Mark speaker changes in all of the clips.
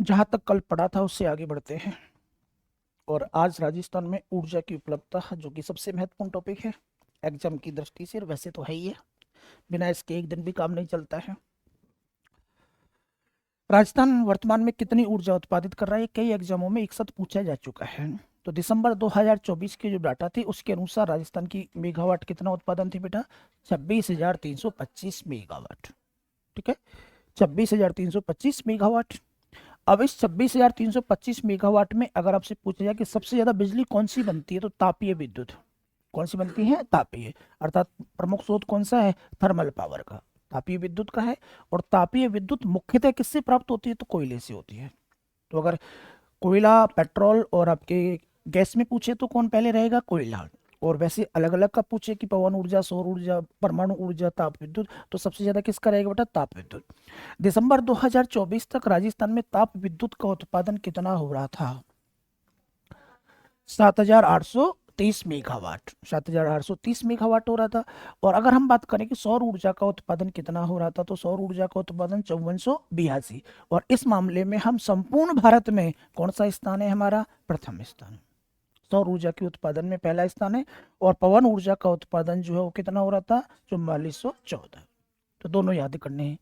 Speaker 1: जहां तक कल पढ़ा था उससे आगे बढ़ते हैं। और आज राजस्थान में ऊर्जा की उपलब्धता जो कि सबसे महत्वपूर्ण टॉपिक है एग्जाम की दृष्टि से, और वैसे तो है ही है, बिना इसके एक दिन भी काम नहीं चलता है। राजस्थान वर्तमान में कितनी ऊर्जा उत्पादित कर रहा है, कई एग्जामों में एक साथ पूछा जा चुका है। तो दिसंबर 2024 की जो डाटा थी उसके अनुसार राजस्थान की मेगावाट कितना उत्पादन थी बेटा, 26,325 मेगावाट। ठीक है, 26,325 मेगावाट। अब इस 26,325 मेगावाट में अगर आपसे पूछा जाए कि सबसे ज्यादा बिजली कौन सी बनती है, तो तापीय विद्युत कौन सी बनती है, तापीय, अर्थात प्रमुख स्रोत कौन सा है, थर्मल पावर का, तापीय विद्युत का है। और तापीय विद्युत मुख्यतः किससे प्राप्त होती है, तो कोयले से होती है। तो अगर कोयला, पेट्रोल और आपके गैस में पूछे तो कौन पहले रहेगा, कोयला। और वैसे अलग अलग का पूछे कि पवन ऊर्जा, सौर ऊर्जा, परमाणु ऊर्जा, ताप विद्युत, तो सबसे ज्यादा किसका रहेगा बेटा, ताप विद्युत। दिसंबर 2024 तक राजस्थान में ताप विद्युत का उत्पादन कितना हो रहा था, 7,830 मेगावाट, 7,830 मेगावाट हो रहा था। और अगर हम बात करें कि सौर ऊर्जा का उत्पादन कितना हो रहा था, तो सौर ऊर्जा का उत्पादन 5482। और इस मामले में हम संपूर्ण भारत में कौन सा स्थान है हमारा, प्रथम स्थान। सौर ऊर्जा के उत्पादन में पहला स्थान है। और पवन ऊर्जा का उत्पादन जो है वो कितना हो रहा था, 4414। तो दोनों याद करने हैं।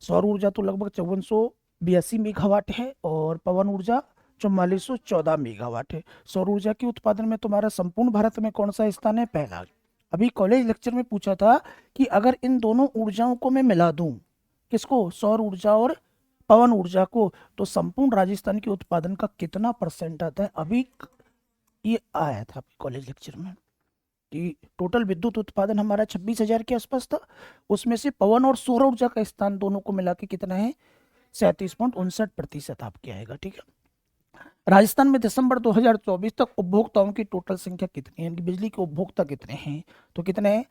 Speaker 1: सौर ऊर्जा तो लगभग 5482 मेगावाट है और पवन ऊर्जा 4414 मेगावाट है। सौर ऊर्जा के उत्पादन में तुम्हारा संपूर्ण भारत में कौन सा स्थान है, पहला। अभी कॉलेज लेक्चर में पूछा था कि अगर इन दोनों ऊर्जाओं को मैं मिला दूं, किसको, सौर ऊर्जा और पवन ऊर्जा को, तो संपूर्ण राजस्थान के उत्पादन का कितना परसेंट आता है। अभी ये आया था कॉलेज लेक्चर में कि टोटल विद्युत उत्पादन हमारा 26,000 के आसपास था, उसमें से पवन और सौर ऊर्जा का स्थान दोनों को मिला के कितना है, 37.59% आपके आएगा। ठीक है। राजस्थान में दिसंबर 2024 तक उपभोक्ताओं की टोटल संख्या कितनी है, बिजली के उपभोक्ता कितने हैं, तो कितने हैं,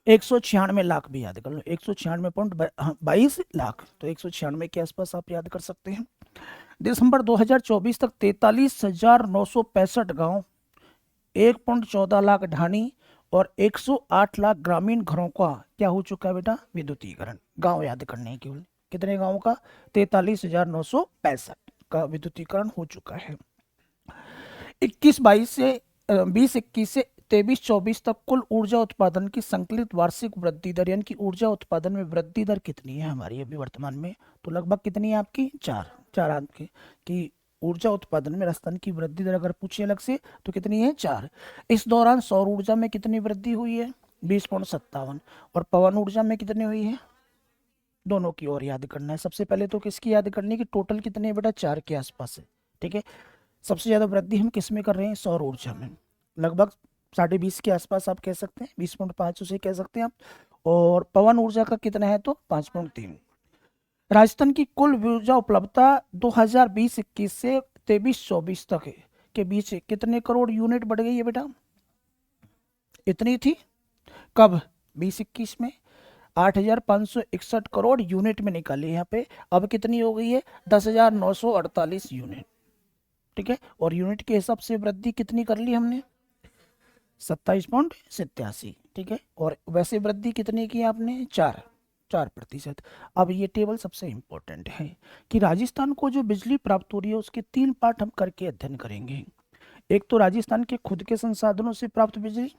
Speaker 1: 196 लाख भी याद कर लो, 196.22 लाख, तो 196 के आसपास आप याद कर सकते हैं। दिसंबर 2024 तक 43,965 गांव, 1.14 लाख ढाणी और 108 लाख ग्रामीण घरों का क्या हो चुका है बेटा, विद्युतीकरण। गांव याद करने हैं केवल, कितने गांवों का, 43,965 का विद्युतीकरण हो चुका है। 20 21 से 23 24 तक कुल ऊर्जा उत्पादन की संकलित वार्षिक वृद्धि दर, यानी कि ऊर्जा उत्पादन में वृद्धि दर कितनी है हमारी अभी वर्तमान में, तो लगभग कितनी है आपकी, चार चार अंक की ऊर्जा उत्पादन में राजस्थान की वृद्धि दर अगर पूछे अलग से तो कितनी है, चार। इस दौरान सौर ऊर्जा में कितनी वृद्धि हुई है, 20.57। और पवन ऊर्जा में कितनी हुई है, दोनों की ओर याद करना है। सबसे पहले तो किसकी याद करनी है कि टोटल कितने है बेटा, चार के आसपास है। ठीक है। सबसे ज्यादा वृद्धि हम किस में कर रहे हैं, सौर ऊर्जा में, लगभग 20.5 के आसपास आप कह सकते हैं, 20.5 उसे कह सकते हैं आप। और पवन ऊर्जा का कितना है, तो 5.3। राजस्थान की कुल ऊर्जा उपलब्धता 2020-21 से 23-24 तक के बीच कितने करोड़ यूनिट बढ़ गई है बेटा, इतनी थी कब, 20-21 में 8,561 करोड़ यूनिट में निकाली यहाँ पे। अब कितनी हो गई है, 10,948 यूनिट। ठीक है। और यूनिट के हिसाब से वृद्धि कितनी कर ली हमने, 27.87। ठीक है। और वैसे वृद्धि कितनी की आपने, 4% अब ये टेबल सबसे इंपॉर्टेंट है कि राजस्थान को जो बिजली प्राप्त हो रही है उसके तीन पार्ट हम करके अध्ययन करेंगे। एक तो राजस्थान के खुद के संसाधनों से प्राप्त बिजली,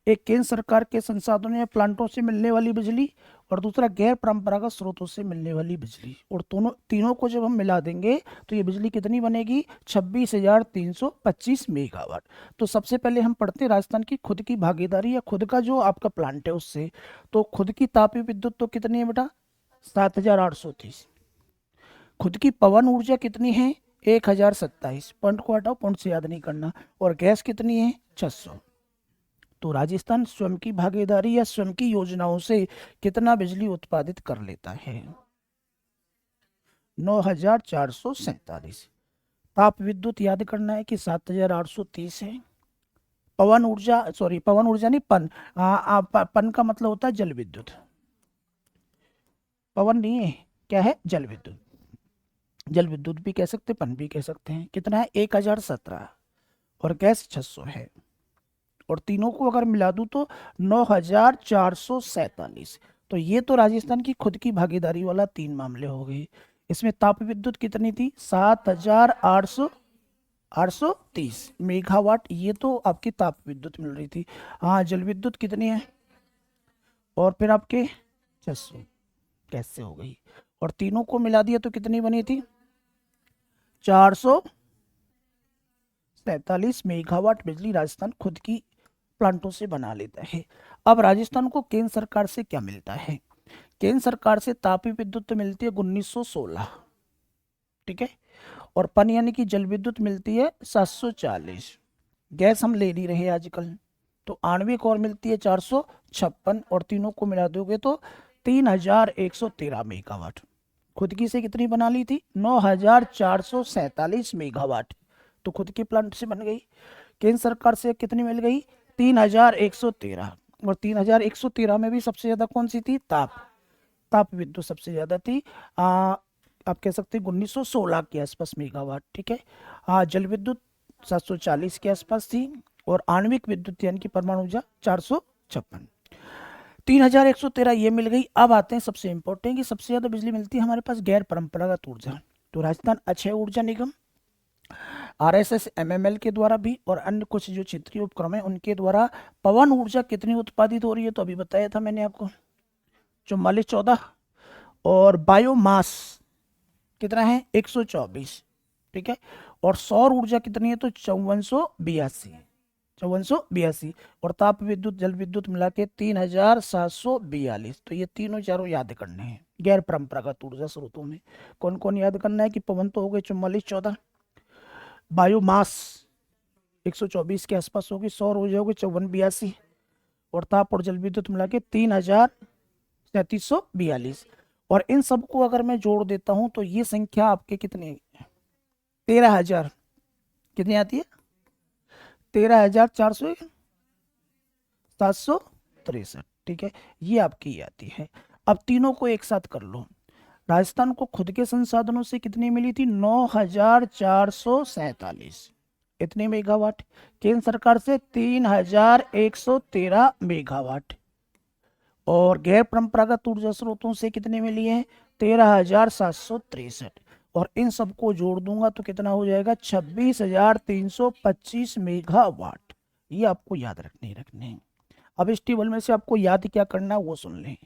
Speaker 1: एक केंद्र सरकार के संसाधनों या प्लांटों से मिलने वाली बिजली, और दूसरा गैर परंपरागत स्रोतों से मिलने वाली बिजली। और दोनों तीनों को जब हम मिला देंगे तो ये बिजली कितनी बनेगी, 26,325 मेगावाट। तो सबसे पहले हम पढ़ते हैं राजस्थान की खुद की भागीदारी या खुद का जो आपका प्लांट है उससे। तो खुद की तापीय विद्युत तो कितनी है बेटा, 7,830। खुद की पवन ऊर्जा कितनी है, 1,027। पॉइंट को हटाओ, पॉइंट से याद नहीं करना। और गैस कितनी है, 600। तो राजस्थान स्वयं की भागीदारी या स्वयं की योजनाओं से कितना बिजली उत्पादित कर लेता है, 9,447। ताप विद्युत याद करना है कि 7,830 है। पवन ऊर्जा, सॉरी पवन ऊर्जा नहीं, पन पन का मतलब होता है जल विद्युत, पवन नहीं है, क्या है, जल विद्युत। जल विद्युत भी कह सकते, पन भी कह सकते हैं। कितना है, 1,017। और गैस 600 है। और तीनों को अगर मिला दूं तो 9,447। तो ये तो राजस्थान की खुद की भागीदारी वाला तीन मामले हो गए। इसमें ताप विद्युत कितनी थी? 7,830 मेगावाट, ये तो आपकी ताप विद्युत मिल रही थी। हाँ, जल विद्युत कितनी है? और फिर आपके 600, कैसे हो गई? और तीनों को मिला दिया तो कितनी बनी थी? 447 मेगावाट बिजली राजस्थान खुद की प्लांटों से बना लेता है। अब राजस्थान को केंद्र सरकार से क्या मिलता है? केंद्र सरकार से तापीय विद्युत तो मिलती है 1916, ठीक है, और पन यानी कि जल विद्युत मिलती है 740। गैस हम ले नहीं रहे आजकल, तो आणविक और मिलती है 456, और तीनों को मिला दोगे तो 3113 मेगावाट। खुद की से कितनी बना ली थी? 9447 मेगावाट, तो खुद की प्लांट से बन गई। केंद्र सरकार से कितनी मिल गई? 3113, और 3113 में भी सबसे ज्यादा कौन सी थी? ताप विद्युत सबसे ज्यादा थी। आप कह सकते हैं 1916 के आसपास मेगावाट, ठीक है। जल विद्युत 740 के आसपास थी, और आणविक विद्युत यानी कि परमाणु ऊर्जा 456। 3113 ये मिल गई। अब आते हैं सबसे इंपॉर्टेंट कि सबसे ज्यादा बिजली मिलती है हमारे पास गैर परंपरागत ऊर्जा। तो राजस्थान अक्षय ऊर्जा निगम, आरएसएस एमएमएल के द्वारा भी, और अन्य कुछ जो क्षेत्रीय उपक्रम है उनके द्वारा पवन ऊर्जा कितनी उत्पादित हो रही है? तो अभी बताया था मैंने आपको, 4414। और बायोमास कितना है? 124, ठीक है। और सौर ऊर्जा कितनी है? तो 5482। और ताप विद्युत जल विद्युत मिला के 3742। तो ये तीनों चारों याद करने हैं गैर परंपरागत ऊर्जा स्रोतों में। कौन कौन याद करना है? कि पवन तो हो गए 4414, बायोमास 124 के आसपास होगी, सौर ऊर्जा होगी 5482, और ताप और जल विद्युत मिला के 3742। और इन सबको अगर मैं जोड़ देता हूं तो ये संख्या आपके कितनी? 13,000 कितनी आती है? 13,763, ठीक है, ये आपकी आती है। अब तीनों को एक साथ कर लो। राजस्थान को खुद के संसाधनों से कितनी मिली थी? 9,447 इतने मेगावाट। केंद्र सरकार से 3,113 मेगावाट। और गैर परंपरागत ऊर्जा स्रोतों से कितने मिली है? 13,763। और इन सबको जोड़ दूंगा तो कितना हो जाएगा? 26,325 मेगावाट। ये आपको याद रखने हैं। अब इस टेबल में से आपको याद क्या करना है वो सुन लें।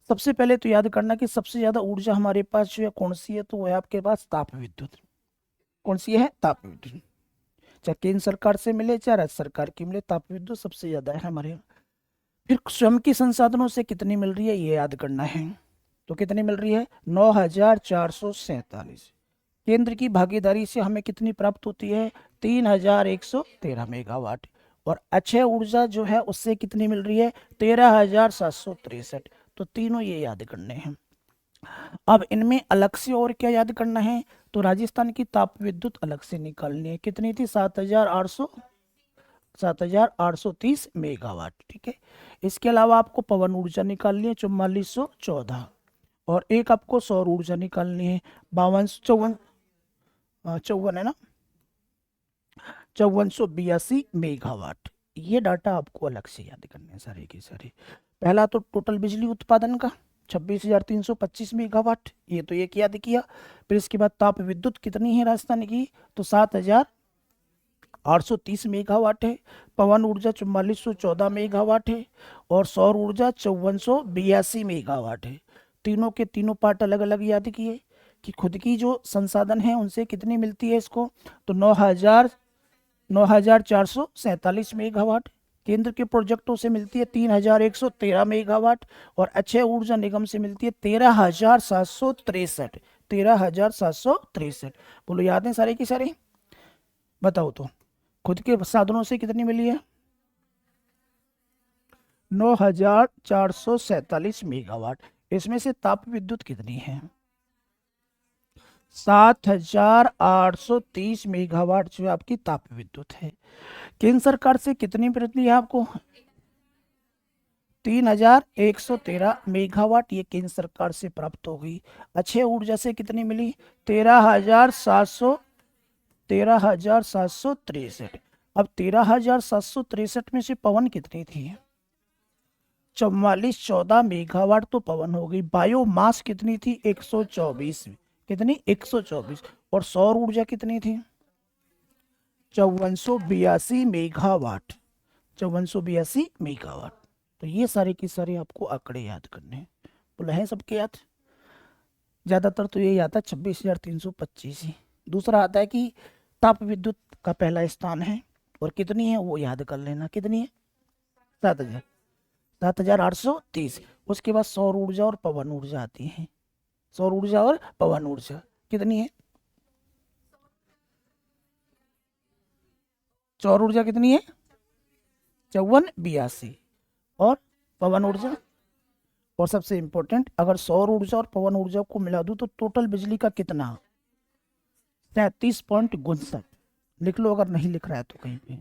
Speaker 1: सबसे पहले तो याद करना कि सबसे ज्यादा ऊर्जा हमारे पास जो है कौन सी है? तो वो है आपके पास ताप विद्युत। कौन सी है? ताप विद्युत। चाहे केंद्र सरकार से मिले चाहे राज्य सरकार की मिले, ताप विद्युत सबसे ज्यादा है हमारे यहाँ। फिर स्वयं के संसाधनों से कितनी मिल रही है ये याद करना है। तो कितनी मिल रही है? 9,447। केंद्र की भागीदारी से हमें कितनी प्राप्त होती है? 3,113 मेगावाट। और अक्षय ऊर्जा जो है उससे कितनी मिल रही है? 13,763। तो तीनों ये याद करने हैं। अब इनमें अलग से और क्या याद करना है? तो राजस्थान की ताप विद्युत अलग से निकालनी है। कितनी थी? 7,830 मेगावाट, ठीक है। इसके अलावा आपको पवन ऊर्जा निकालनी है 4414, और एक आपको सौर ऊर्जा निकालनी है 5254 है ना, 5482 मेगावाट। ये डाटा आपको अलग से याद करने हैं सारे के सारे। पहला तो टोटल बिजली उत्पादन का 26,325 मेगावाट, ये तो एक याद किया। फिर इसके बाद ताप विद्युत कितनी है राजस्थान की? तो 7,830 मेगावाट है। पवन ऊर्जा 4414 मेगावाट है, और सौर ऊर्जा 5482 मेगावाट है। तीनों के तीनों पार्ट अलग अलग याद किए कि खुद की जो संसाधन है उनसे कितनी मिलती है इसको? तो 9,447 मेगावाट। केंद्र के प्रोजेक्टों से मिलती है 3,113 मेगावाट, और अक्षय ऊर्जा निगम से मिलती है 13,763। 13,763। बोलो याद है सारे की सारे? बताओ तो खुद के साधनों से कितनी मिली है? 9,447 मेगावाट। इसमें से ताप विद्युत कितनी है? 7,830 मेगावाट जो आपकी ताप विद्युत है। केंद्र सरकार से कितनी मिलती है आपको? 3,113 मेगावाट, ये केंद्र सरकार से प्राप्त हो गई। अक्षय ऊर्जा से कितनी मिली? 13,763। अब 13,763 में से पवन कितनी थी? 4414 मेगावाट तो पवन हो गई। बायोमास कितनी थी? 124। कितनी 124। और सौर ऊर्जा कितनी थी 5482 मेगावाट, 5482 मेगावाट। तो ये सारे की सारे आपको आंकड़े याद करने हैं। बोला है सबके याद? ज्यादातर तो ये आता है 26,325 ही। दूसरा आता है कि ताप विद्युत का पहला स्थान है और कितनी है वो याद कर लेना, कितनी है 7,000, 7,830। उसके बाद सौर ऊर्जा और पवन ऊर्जा आती है। सौर ऊर्जा और पवन ऊर्जा कितनी है? सौर ऊर्जा कितनी है 5482। और पवन ऊर्जा, और सबसे इंपॉर्टेंट, अगर सौर ऊर्जा और पवन ऊर्जा को मिला दूं तो टोटल बिजली का कितना 33.59। लिख लो अगर नहीं लिख रहा है तो, कहीं पे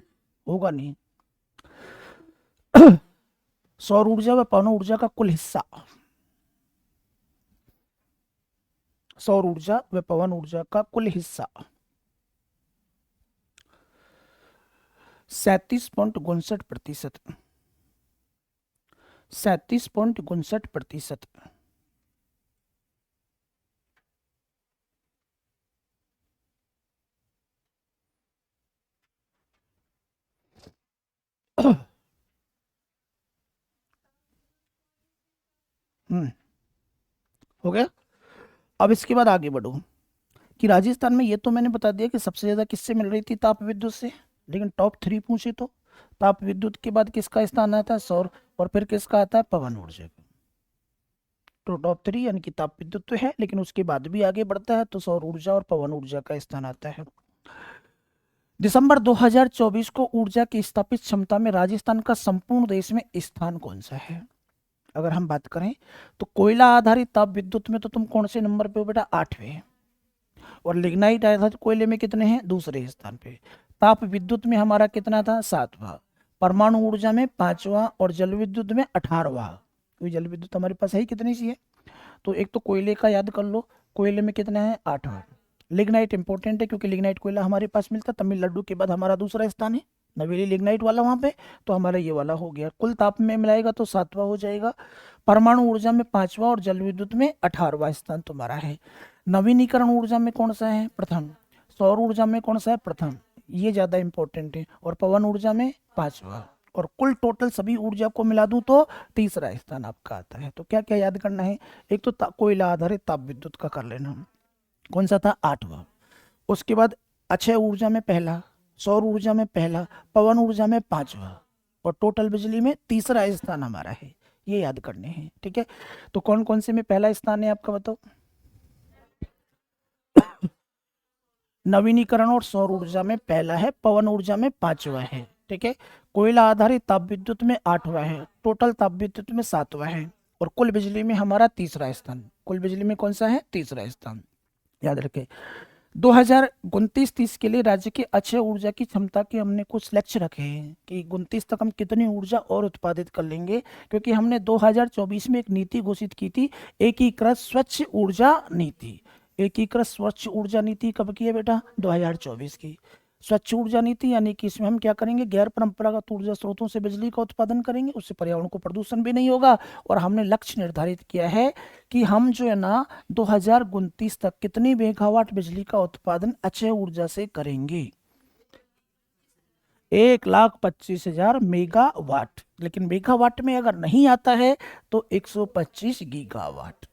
Speaker 1: होगा नहीं। सौर ऊर्जा व पवन ऊर्जा का कुल हिस्सा, सौर ऊर्जा व पवन ऊर्जा का कुल हिस्सा 37.59%। 37.59%। हो गया। अब इसके बाद आगे बढ़ो कि राजस्थान में, ये तो मैंने बता दिया कि सबसे ज्यादा किससे मिल रही थी ताप विद्युत से, लेकिन टॉप 3 पूछे तो ताप विद्युत के बाद किसका स्थान आता है सौर, और फिर किसका आता है पवन ऊर्जा का। तो टॉप 3 यानी कि ताप विद्युत तो है, लेकिन उसके बाद भी आगे बढ़ता है तो सौर ऊर्जा और पवन ऊर्जा का स्थान आता है। दिसंबर 2024 को ऊर्जा की स्थापित क्षमता में राजस्थान का संपूर्ण देश में स्थान कौन सा है? अगर हम बात करें तो कोयला आधारित ताप विद्युत में तो तुम कौन से नंबर पे हो बेटा 8वें। और लिग्नाइट आधारित कोयले में कितने हैं दूसरे स्थान पे। ताप विद्युत में हमारा कितना था 7वां, परमाणु ऊर्जा में 5वां, और जल विद्युत में 18वां। कोई जल विद्युत हमारे पास है ही कितनी सी है, तो एक तो कोयले का याद कर लो, कोयले में कितना है 8वां। लिग्नाइट इंपॉर्टेंट है क्योंकि लिग्नाइट कोयला हमारे पास मिलता है तमिलनाडु के बाद हमारा दूसरा स्थान है नवेली लिग्नाइट वाला वहां पे, तो हमारा ये वाला हो गया। कुल ताप में मिलाएगा तो 7वां हो जाएगा, परमाणु ऊर्जा में 5वां, और जल विद्युत में 18वां स्थान तुम्हारा है। नवीनीकरण ऊर्जा में कौन सा है प्रथम, सौर ऊर्जा में कौन सा है प्रथम, ये ज्यादा इंपॉर्टेंट है, और पवन ऊर्जा में 5वां। और कुल टोटल सभी ऊर्जा को मिला दूं तो तीसरा स्थान आपका आता है। तो क्या क्या याद करना है, एक तो कोयला आधारित ताप विद्युत का कर लेना, कौन सा था 8वां। उसके बाद अक्षय ऊर्जा में पहला, सौर ऊर्जा में पहला, पवन ऊर्जा में 5वां, और टोटल बिजली में तीसरा स्थान हमारा है। ये याद करने हैं, ठीक है। तो कौन कौन से में पहला स्थान है आपका बताओ? नवीनीकरण और सौर ऊर्जा में पहला है, पवन ऊर्जा में 5वां है, ठीक है। कोयला आधारित ताप विद्युत में 8वां है, टोटल ताप विद्युत में 7वां है, और कुल बिजली में हमारा तीसरा स्थान। कुल बिजली में कौन सा है तीसरा स्थान, याद रखें। 2029-30 के लिए राज्य के अक्षय ऊर्जा की क्षमता के हमने कुछ लक्ष्य रखे हैं कि 29 तक हम कितनी ऊर्जा और उत्पादित कर लेंगे, क्योंकि हमने 2024 में एक नीति घोषित की थी, एकीकृत स्वच्छ ऊर्जा नीति। एकीकृत स्वच्छ ऊर्जा नीति कब की है बेटा 2024 की। स्वच्छ ऊर्जा नीति यानी कि इसमें हम क्या करेंगे, गैर परंपरागत ऊर्जा स्रोतों से बिजली का उत्पादन करेंगे, उससे पर्यावरण को प्रदूषण भी नहीं होगा। और हमने लक्ष्य निर्धारित किया है कि हम जो है ना 2029 तक कितनी मेगावाट बिजली का उत्पादन अक्षय ऊर्जा से करेंगे, 1,25,000 मेगावाट। लेकिन मेगावाट में अगर नहीं आता है तो 125 गीगावाट,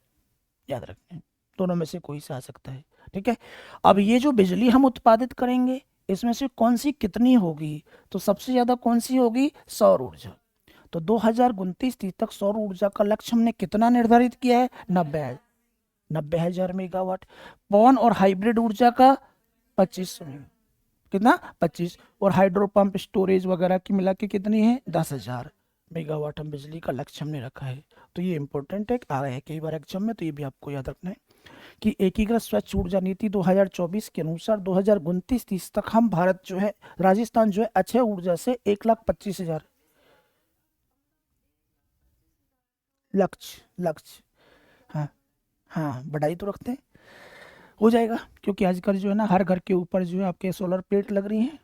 Speaker 1: याद रखें, दोनों में से कोई सा आ सकता है, ठीक है। अब ये जो बिजली हम उत्पादित करेंगे इसमें से कौन सी कितनी होगी, तो सबसे ज्यादा कौन सी होगी सौर ऊर्जा। तो 2029-30 तक सौर ऊर्जा का लक्ष्य हमने कितना निर्धारित किया है 90,000 मेगावाट। पवन और हाइब्रिड ऊर्जा का 2500, कितना 25, और हाइड्रो पंप स्टोरेज वगैरह की मिला के कितनी है 10,000 मेगावाट हम बिजली का लक्ष्य हमने रखा है। तो ये इंपॉर्टेंट है, आ रहा है कई बार एग्जाम में, तो ये भी आपको याद रखना है कि एकीकृत स्वच्छ ऊर्जा नीति 2024 के अनुसार 2029-30 तक हम भारत जो है, राजस्थान जो है अक्षय ऊर्जा से 1,25,000 लक्ष्य। हाँ हाँ, बढ़ाई तो रखते हैं, हो जाएगा, क्योंकि आजकल जो है ना हर घर के ऊपर जो है आपके सोलर प्लेट लग रही हैं,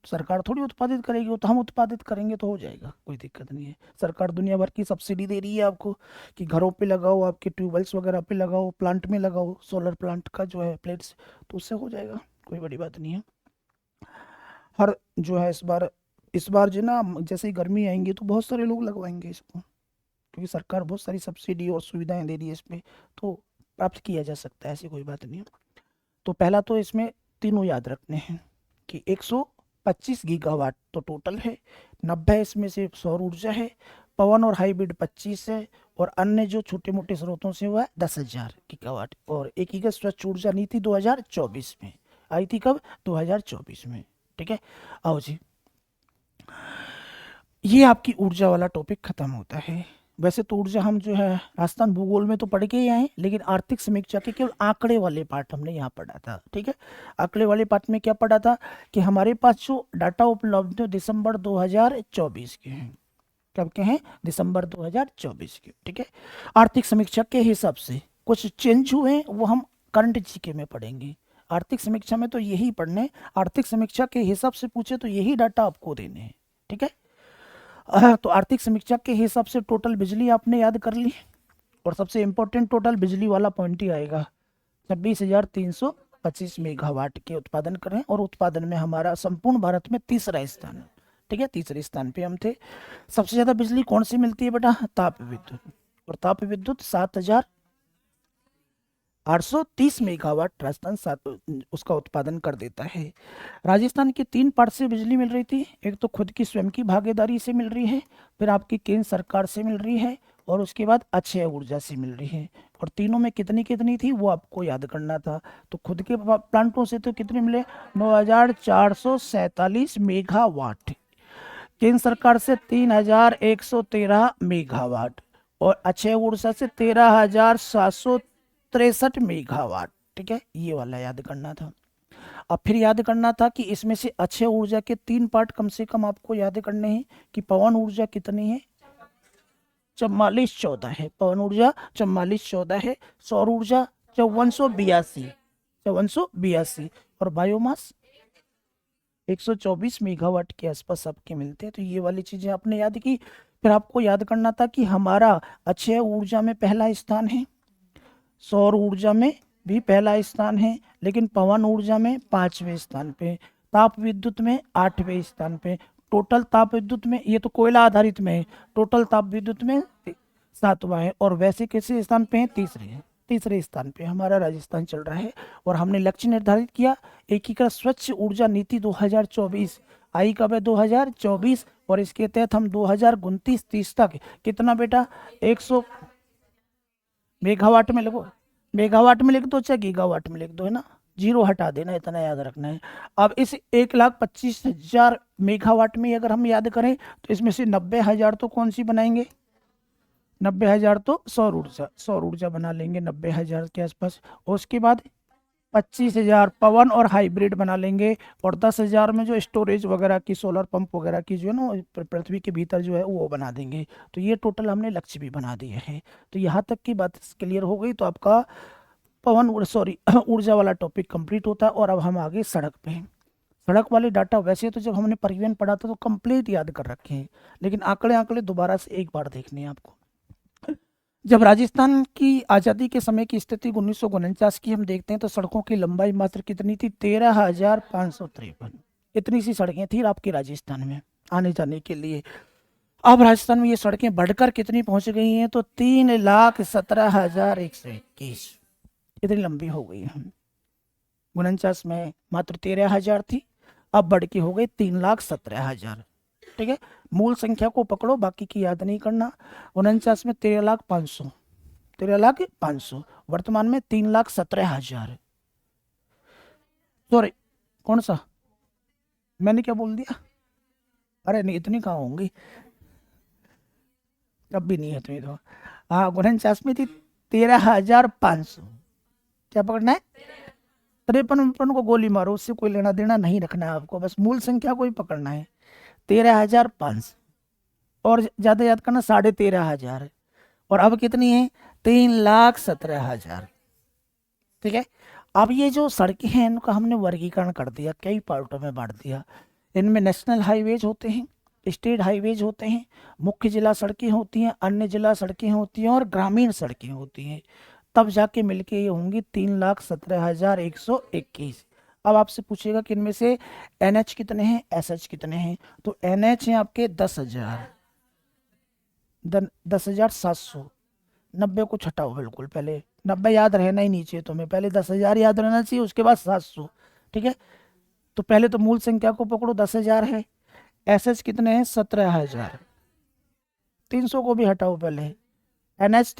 Speaker 1: सरकार थोड़ी उत्पादित करेगी, वो तो हम उत्पादित करेंगे तो हो जाएगा, कोई दिक्कत नहीं है। सरकार दुनिया भर की सब्सिडी दे रही है आपको कि घरों पे लगाओ, आपके ट्यूबवेल्स वगैरह पे लगाओ, प्लांट में लगाओ, सोलर प्लांट का जो है प्लेट्स, तो उससे हो जाएगा, कोई बड़ी बात नहीं है। हर जो है इस बार जो ना जैसे ही गर्मी आएंगी तो बहुत सारे लोग लगवाएंगे इसको, क्योंकि सरकार बहुत सारी सब्सिडी और सुविधाएं दे रही है इसमें, तो प्राप्त किया जा सकता है, ऐसी कोई बात नहीं है। तो पहला तो इसमें तीनों याद रखने हैं कि 125 गीगावाट तो टोटल है, 90 इसमें से सौर ऊर्जा है, पवन और हाइब्रिड 25 है, और अन्य जो छोटे मोटे स्रोतों से हुआ है 10,000 गीगावाट। और एकीकृत स्वच्छ ऊर्जा नीति 2024 में आई थी, कब? 2024 में। ठीक है, आओ जी, ये आपकी ऊर्जा वाला टॉपिक खत्म होता है। वैसे तो ऊर्जा हम जो है राजस्थान भूगोल में तो पढ़ के ही आए, लेकिन आर्थिक समीक्षा के केवल आंकड़े वाले पार्ट हमने यहाँ पढ़ा था। ठीक है, आंकड़े वाले पार्ट में क्या पढ़ा था कि हमारे पास जो डाटा उपलब्ध है दिसंबर 2024 के हैं, कब के हैं? दिसंबर 2024 के। ठीक है, आर्थिक समीक्षा के हिसाब से कुछ चेंज हुए हैं, वो हम करंट जीके में पढ़ेंगे। आर्थिक समीक्षा में तो यही पढ़ने, आर्थिक समीक्षा के हिसाब से पूछे तो यही डाटा आपको देने हैं। ठीक है, तो आर्थिक समीक्षा के हिसाब से टोटल बिजली आपने याद कर ली, और सबसे इम्पोर्टेंट टोटल बिजली वाला पॉइंट ही आएगा, 26,325 मेगावाट के उत्पादन करें, और उत्पादन में हमारा संपूर्ण भारत में तीसरा स्थान है। ठीक है, तीसरे स्थान पे हम थे। सबसे ज्यादा बिजली कौन सी मिलती है बेटा? ताप विद्युत, और ताप विद्युत 7,830 मेगावाट राजस्थान उसका उत्पादन कर देता है। राजस्थान के 3 पार्ट से बिजली मिल रही थी, एक तो खुद की स्वयं की भागीदारी से मिल रही है, फिर आपकी केंद्र सरकार से मिल रही है, और उसके बाद अक्षय ऊर्जा से मिल रही है। और तीनों में कितनी कितनी थी वो आपको याद करना था। तो खुद के प्लांटों से तो कितने मिले? 9,447 मेगावाट, केंद्र सरकार से 3,113 मेगावाट, और अक्षय ऊर्जा से 13,763 मेगावाट। ठीक है, ये वाला याद करना था। अब फिर याद करना था कि इसमें से अक्षय ऊर्जा के 3 पार्ट कम से कम आपको याद करने हैं कि पवन ऊर्जा कितनी है? 4414 है, पवन ऊर्जा 4414 है, सौर ऊर्जा 5482, और बायोमास 124 मेगावाट के आसपास आपके मिलते हैं। तो ये वाली चीजें आपने याद की। फिर आपको याद करना था कि हमारा अक्षय ऊर्जा में पहला स्थान है, सौर ऊर्जा में भी पहला स्थान है, लेकिन पवन ऊर्जा में 5वें स्थान पे, ताप विद्युत में 8वें स्थान पे, टोटल ताप विद्युत में, ये तो कोयला आधारित में है, टोटल ताप विद्युत में 7वां है, और वैसे किसी स्थान पे है? तीसरे स्थान पे हमारा राजस्थान चल रहा है। और हमने लक्ष्य निर्धारित किया, एकीकृत स्वच्छ ऊर्जा नीति 2024 आई कब है? 2024, और इसके तहत हम 2029-30 तक कितना बेटा? 100 मेगावाट में लिखो, मेगावाट में लिख दो चाहे गीगावाट में लिख दो, है ना, जीरो हटा देना, इतना याद रखना है। अब इस 1,25,000 मेगावाट में अगर हम याद करें तो इसमें से 90,000 तो कौन सी बनाएंगे? 90,000 तो सौर ऊर्जा बना लेंगे 90,000 के आसपास। और उसके बाद 25,000 पवन और हाइब्रिड बना लेंगे, और 10,000 में जो स्टोरेज वगैरह की, सोलर पंप वगैरह की जो है ना पृथ्वी के भीतर जो है वो बना देंगे। तो ये टोटल हमने लक्ष्य भी बना दिए हैं। तो यहाँ तक की बात क्लियर हो गई, तो आपका ऊर्जा वाला टॉपिक कंप्लीट होता है। और अब हम आगे सड़क पे हैं। सड़क वाले डाटा वैसे तो जब हमने परिवहन पढ़ा था तो कंप्लीट याद कर रखे हैं, लेकिन आंकड़े दोबारा से एक बार देखने हैं आपको। जब राजस्थान की आज़ादी के समय की स्थिति 1949 की हम देखते हैं तो सड़कों की लंबाई मात्र कितनी थी? 13,553। इतनी सी सड़कें थी आपके राजस्थान में आने जाने के लिए। अब राजस्थान में ये सड़कें बढ़कर कितनी पहुंच गई हैं? तो 3,17,121, इतनी लंबी हो गई है। 49 में मात्र 13,000 थी, अब बढ़ के हो गई 3,17,000। ठीक है, मूल संख्या को पकड़ो, बाकी की याद नहीं करना। 49 में 13,500, वर्तमान में 3,17,000। सॉरी, कौन सा मैंने क्या बोल दिया? अरे नहीं, इतनी कहाँ होंगी, अब भी नहीं है इतनी तो। हाँ, 49 में थी 13,500। क्या पकड़ना है? 53 को गोली मारो, उससे कोई लेना देना नहीं रखना है आपको, बस मूल संख्या को ही पकड़ना है। 13,500, और ज्यादा याद करना 13,500, और अब कितनी है? 3,17,000। ठीक है, अब ये जो सड़कें हैं इनका हमने वर्गीकरण कर दिया, कई पार्टों में बांट दिया। इनमें नेशनल हाईवेज होते हैं, स्टेट हाईवेज होते हैं, मुख्य जिला सड़कें होती हैं, अन्य जिला सड़कें होती हैं और ग्रामीण सड़कें होती हैं। तब जाके मिलके ये होंगी 3,17,121। अब आपसे पूछेगा कि इनमें से NH कितने हैं, SH कितने हैं। तो NH हैं आपके 10,000, 10,700। 90 को छटाओ बिल्कुल, पहले 90 याद रहना ही नहीं चाहिए तुम्हें, पहले 10,000 याद रहना चाहिए, उसके बाद 700। ठीक है, तो पहले तो मूल संख्या को पकड़ो, 10,000 है। SH कितने हैं, 17,000। 300 को भी हटाओ पहले, NH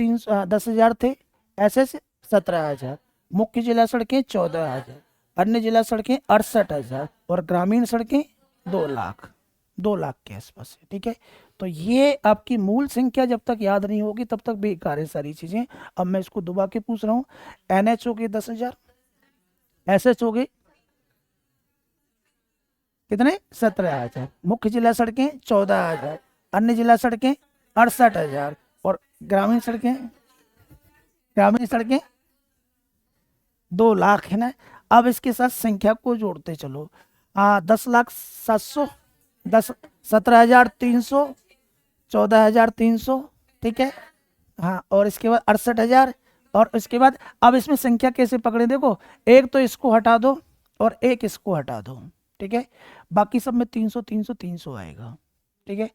Speaker 1: 10,000 थे, SH 17,000। मुख्य जिला सड़कें 14,000, अन्य जिला सड़कें 68,000 और ग्रामीण सड़कें 2 लाख, 2 लाख के आसपास है। ठीक है, तो ये आपकी मूल संख्या जब तक याद नहीं होगी तब तक बेकार है सारी चीजें। अब मैं इसको दबा के पूछ रहा हूँ, NH हो गए 10,000, SH हो गए कितने, 17,000। मुख्य जिला सड़कें 14,000, अन्य जिला सड़कें 68,000 और ग्रामीण सड़कें, 2 लाख है ना। अब इसके साथ संख्या को जोड़ते चलो, 10,07,000, 17,300, 14,300। ठीक है, हाँ, और इसके बाद 68,000 और इसके बाद अब इसमें संख्या कैसे पकड़े, देखो एक तो इसको हटा दो और एक इसको हटा दो। ठीक है, बाकी सब में 300 300 300 आएगा। ठीक है,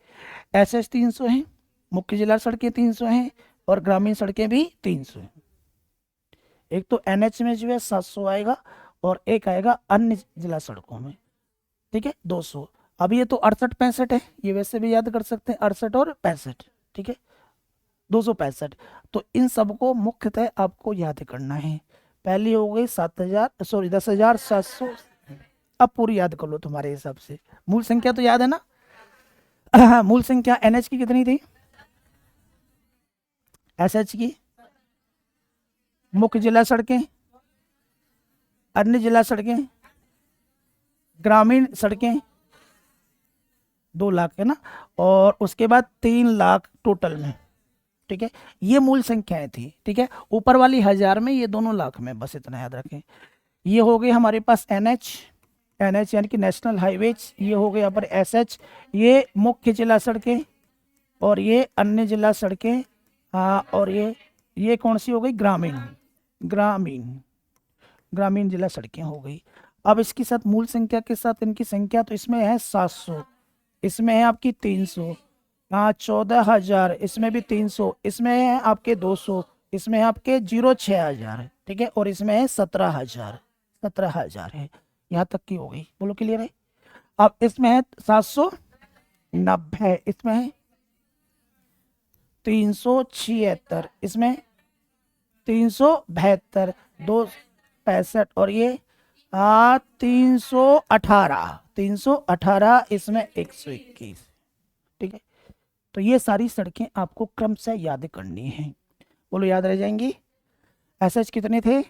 Speaker 1: SS 300 है, मुख्य जिला सड़कें 300 हैं और ग्रामीण सड़कें भी 300 हैं। एक तो NH में जो है 700 आएगा और एक आएगा अन्य जिला सड़कों में। ठीक है, 200। अब ये तो 68 65 है, ये वैसे भी याद कर सकते हैं, 68 और 65। ठीक है, 265। तो इन सबको मुख्यतः आपको याद करना है। पहली हो गई 7,000, सॉरी 10,700। अब पूरी याद कर लो तुम्हारे हिसाब से। मूल संख्या तो याद है ना। मूल संख्या NH की कितनी थी, SH की, मुख्य जिला सड़कें, अन्य जिला सड़कें, ग्रामीण सड़कें, 2 लाख है ना, और उसके बाद 3 लाख टोटल में। ठीक है, ये मूल संख्याएं थी। ठीक है, ऊपर वाली 1,000 में, ये दोनों लाख में, बस इतना याद रखें। ये हो गए हमारे पास NH यानी कि नेशनल हाईवेज। ये हो गए यहाँ पर SH, ये मुख्य जिला सड़कें और ये अन्य जिला सड़कें। हाँ, और ये कौन सी हो गई, ग्रामीण जिला सड़कें हो गई। अब इसके साथ मूल संख्या के साथ इनकी संख्या, तो इसमें है 700, इसमें है आपकी 300, हाँ 14,000, इसमें भी 300, इसमें है आपके 200, इसमें है आपके 06,000। ठीक है, और इसमें है 17,000 है। यहाँ तक की हो गई, बोलो क्लियर है। अब इसमें है 790, इसमें है 376, इसमें 372, 265 और ये 318, इसमें 121। ठीक है, तो ये सारी सड़कें आपको क्रम से याद करनी है। बोलो याद रह जाएंगी। SH कितने थे,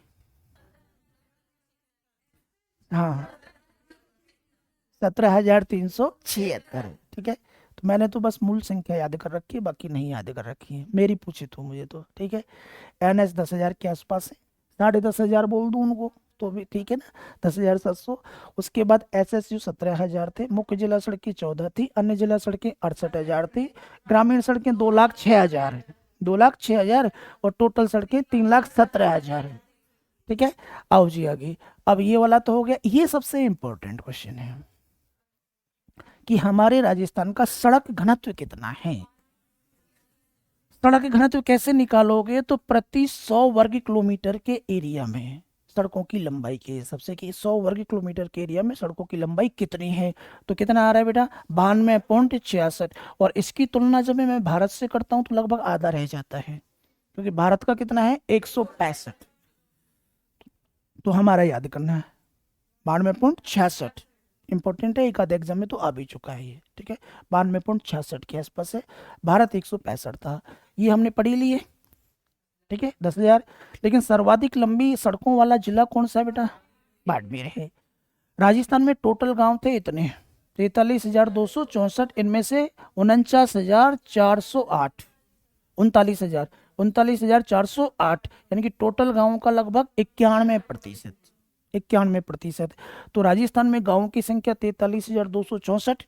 Speaker 1: हाँ 17,376। ठीक है, तो मैंने तो बस मूल संख्या याद कर रखी है, बाकी नहीं याद कर रखी है, मेरी पूछे तो मुझे तो। ठीक है, NH 10,000 के आसपास है, 10,500 बोल दूं उनको तो भी ठीक है ना, 10,700। उसके बाद SS जो 17,000 थे, मुख्य जिला सड़कें 14 थी, अन्य जिला सड़कें 68,000 थी, ग्रामीण सड़कें 2,06,000 है, 2,06,000 और टोटल सड़कें 3,17,000 है। ठीक है, आओ जी आगे। अब ये वाला तो हो गया, ये सबसे इंपॉर्टेंट क्वेश्चन है कि हमारे राजस्थान का सड़क घनत्व कितना है। सड़क घनत्व कैसे निकालोगे, तो प्रति 100 वर्ग किलोमीटर के एरिया में सड़कों की लंबाई के हिसाब से कि 100 वर्ग किलोमीटर के एरिया में सड़कों की लंबाई कितनी है। तो कितना आ रहा है बेटा, 92.66। और इसकी तुलना जब मैं भारत से करता हूं तो लगभग आधा रह जाता है, क्योंकि भारत का कितना है 165। तो हमारा याद करना है 92.66, इंपॉर्टेंट है, एक आधे एग्जाम में तो आ भी चुका है ये। ठीक है, 92.66 के आसपास है, भारत 165 था, ये हमने पढ़ी ली है। ठीक है, 10,000। लेकिन सर्वाधिक लंबी सड़कों वाला जिला कौन सा है बेटा, बाड़मेर है। राजस्थान में टोटल गांव थे इतने 43,264, इनमें से 49,408, 39,408, यानी कि टोटल गांवों का लगभग 91%। 91%। तो राजस्थान में गांवों की संख्या 43,264।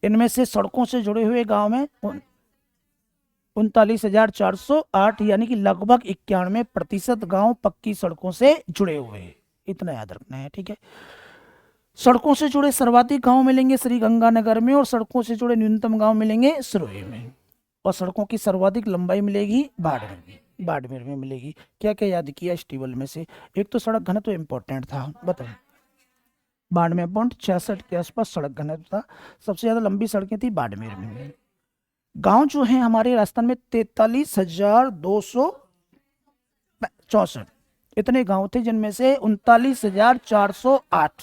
Speaker 1: इनमें से सड़कों से जुड़े हुए गांव में 39,408, यानी कि लगभग 91% गांव पक्की सड़कों से जुड़े हुए हैं। इतना याद रखना है, ठीक है। सड़कों से जुड़े सर्वाधिक गांव मिलेंगे श्री गंगानगर में, और सड़कों से जुड़े न्यूनतम गांव मिलेंगे सिरोही में। और सड़कों की सर्वाधिक लंबाई मिलेगी बाड़मेर में, बाड़मेर में मिलेगी। क्या क्या याद किया इस टेबल में से? एक तो सड़क घनत्व इम्पोर्टेंट था, बताओ। 92.66 के आसपास सड़क घनत्व था। सबसे ज्यादा लंबी सड़कें थी बाड़मेर में। गांव जो है हमारे राजस्थान में 43,264 इतने गांव थे, जिनमें से 39,408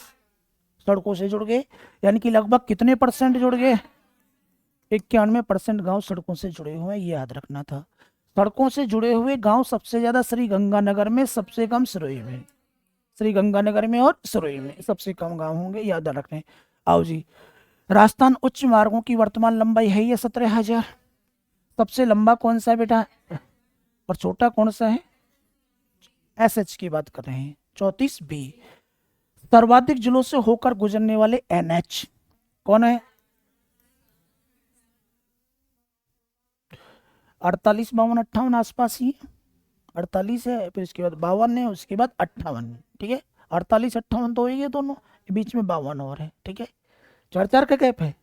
Speaker 1: सड़कों से जुड़ गए, यानी कि लगभग कितने परसेंट जुड़ गए? 91% गांव सड़कों से जुड़े हुए हैं, ये याद रखना था। सड़कों से जुड़े हुए गांव सबसे ज्यादा श्री गंगानगर में, सबसे कम सिरोही में। श्री गंगानगर में और सिरोही में सबसे कम गांव होंगे, याद रखने। आओ जी, राजस्थान उच्च मार्गों की वर्तमान लंबाई है ये 17,000। सबसे लंबा कौन सा है बेटा, और छोटा कौन सा है? एसएच की बात कर रहे हैं, 34B। सर्वाधिक जिलों से होकर गुजरने वाले एनएच कौन है? 48, 52, 58 आसपास ही। 48 है, फिर इसके बाद 52 है, उसके बाद 58, ठीक है। 48, 58 तो हो ही गए दोनों, बीच में 52 और है, ठीक है। 4-4 का गैप है,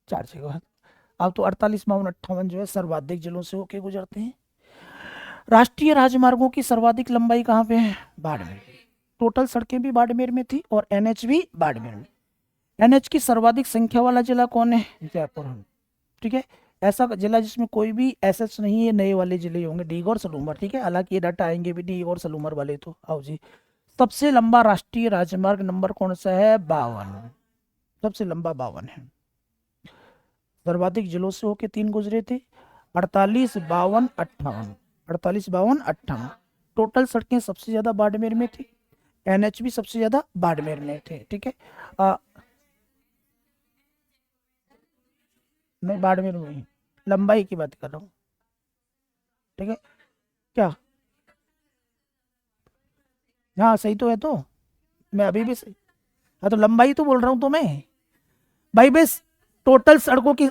Speaker 1: 4 जगह। अब तो 48, 52, 58 जो है सर्वाधिक जिलों से होके गुजरते हैं। राष्ट्रीय राजमार्गों की सर्वाधिक लंबाई कहाँ पे है? बाड़मेर। टोटल सड़कें भी बाड़मेर में थी और एनएच भी बाड़मेर में। एनएच की सर्वाधिक संख्या वाला जिला कौन है? जयपुर, ठीक है। ऐसा जिला जिसमें कोई भी एसएच नहीं है, नए वाले जिले होंगे डीग और सलूमर, ठीक है। हालांकि ये डाटा आएंगे भी डीग और सलूमर वाले तो। आओ जी, सबसे लंबा राष्ट्रीय राजमार्ग नंबर कौन सा है? 52। सबसे लंबा 52 है। सर्वाधिक जिलों से होके 3 गुजरे थे, 48, 52, 58। 48, 52, 58। टोटल सड़कें सबसे ज्यादा बाड़मेर में थी, एनएच भी सबसे ज्यादा बाड़मेर में थे, ठीक है। मैं बाड़मेर में ही लंबाई की बात कर रहा हूँ, ठीक है। क्या? हाँ सही तो है, तो मैं अभी भी सही। हाँ तो लंबाई तो बोल रहा हूँ तो मैं, भाई बस। टोटल सड़कों की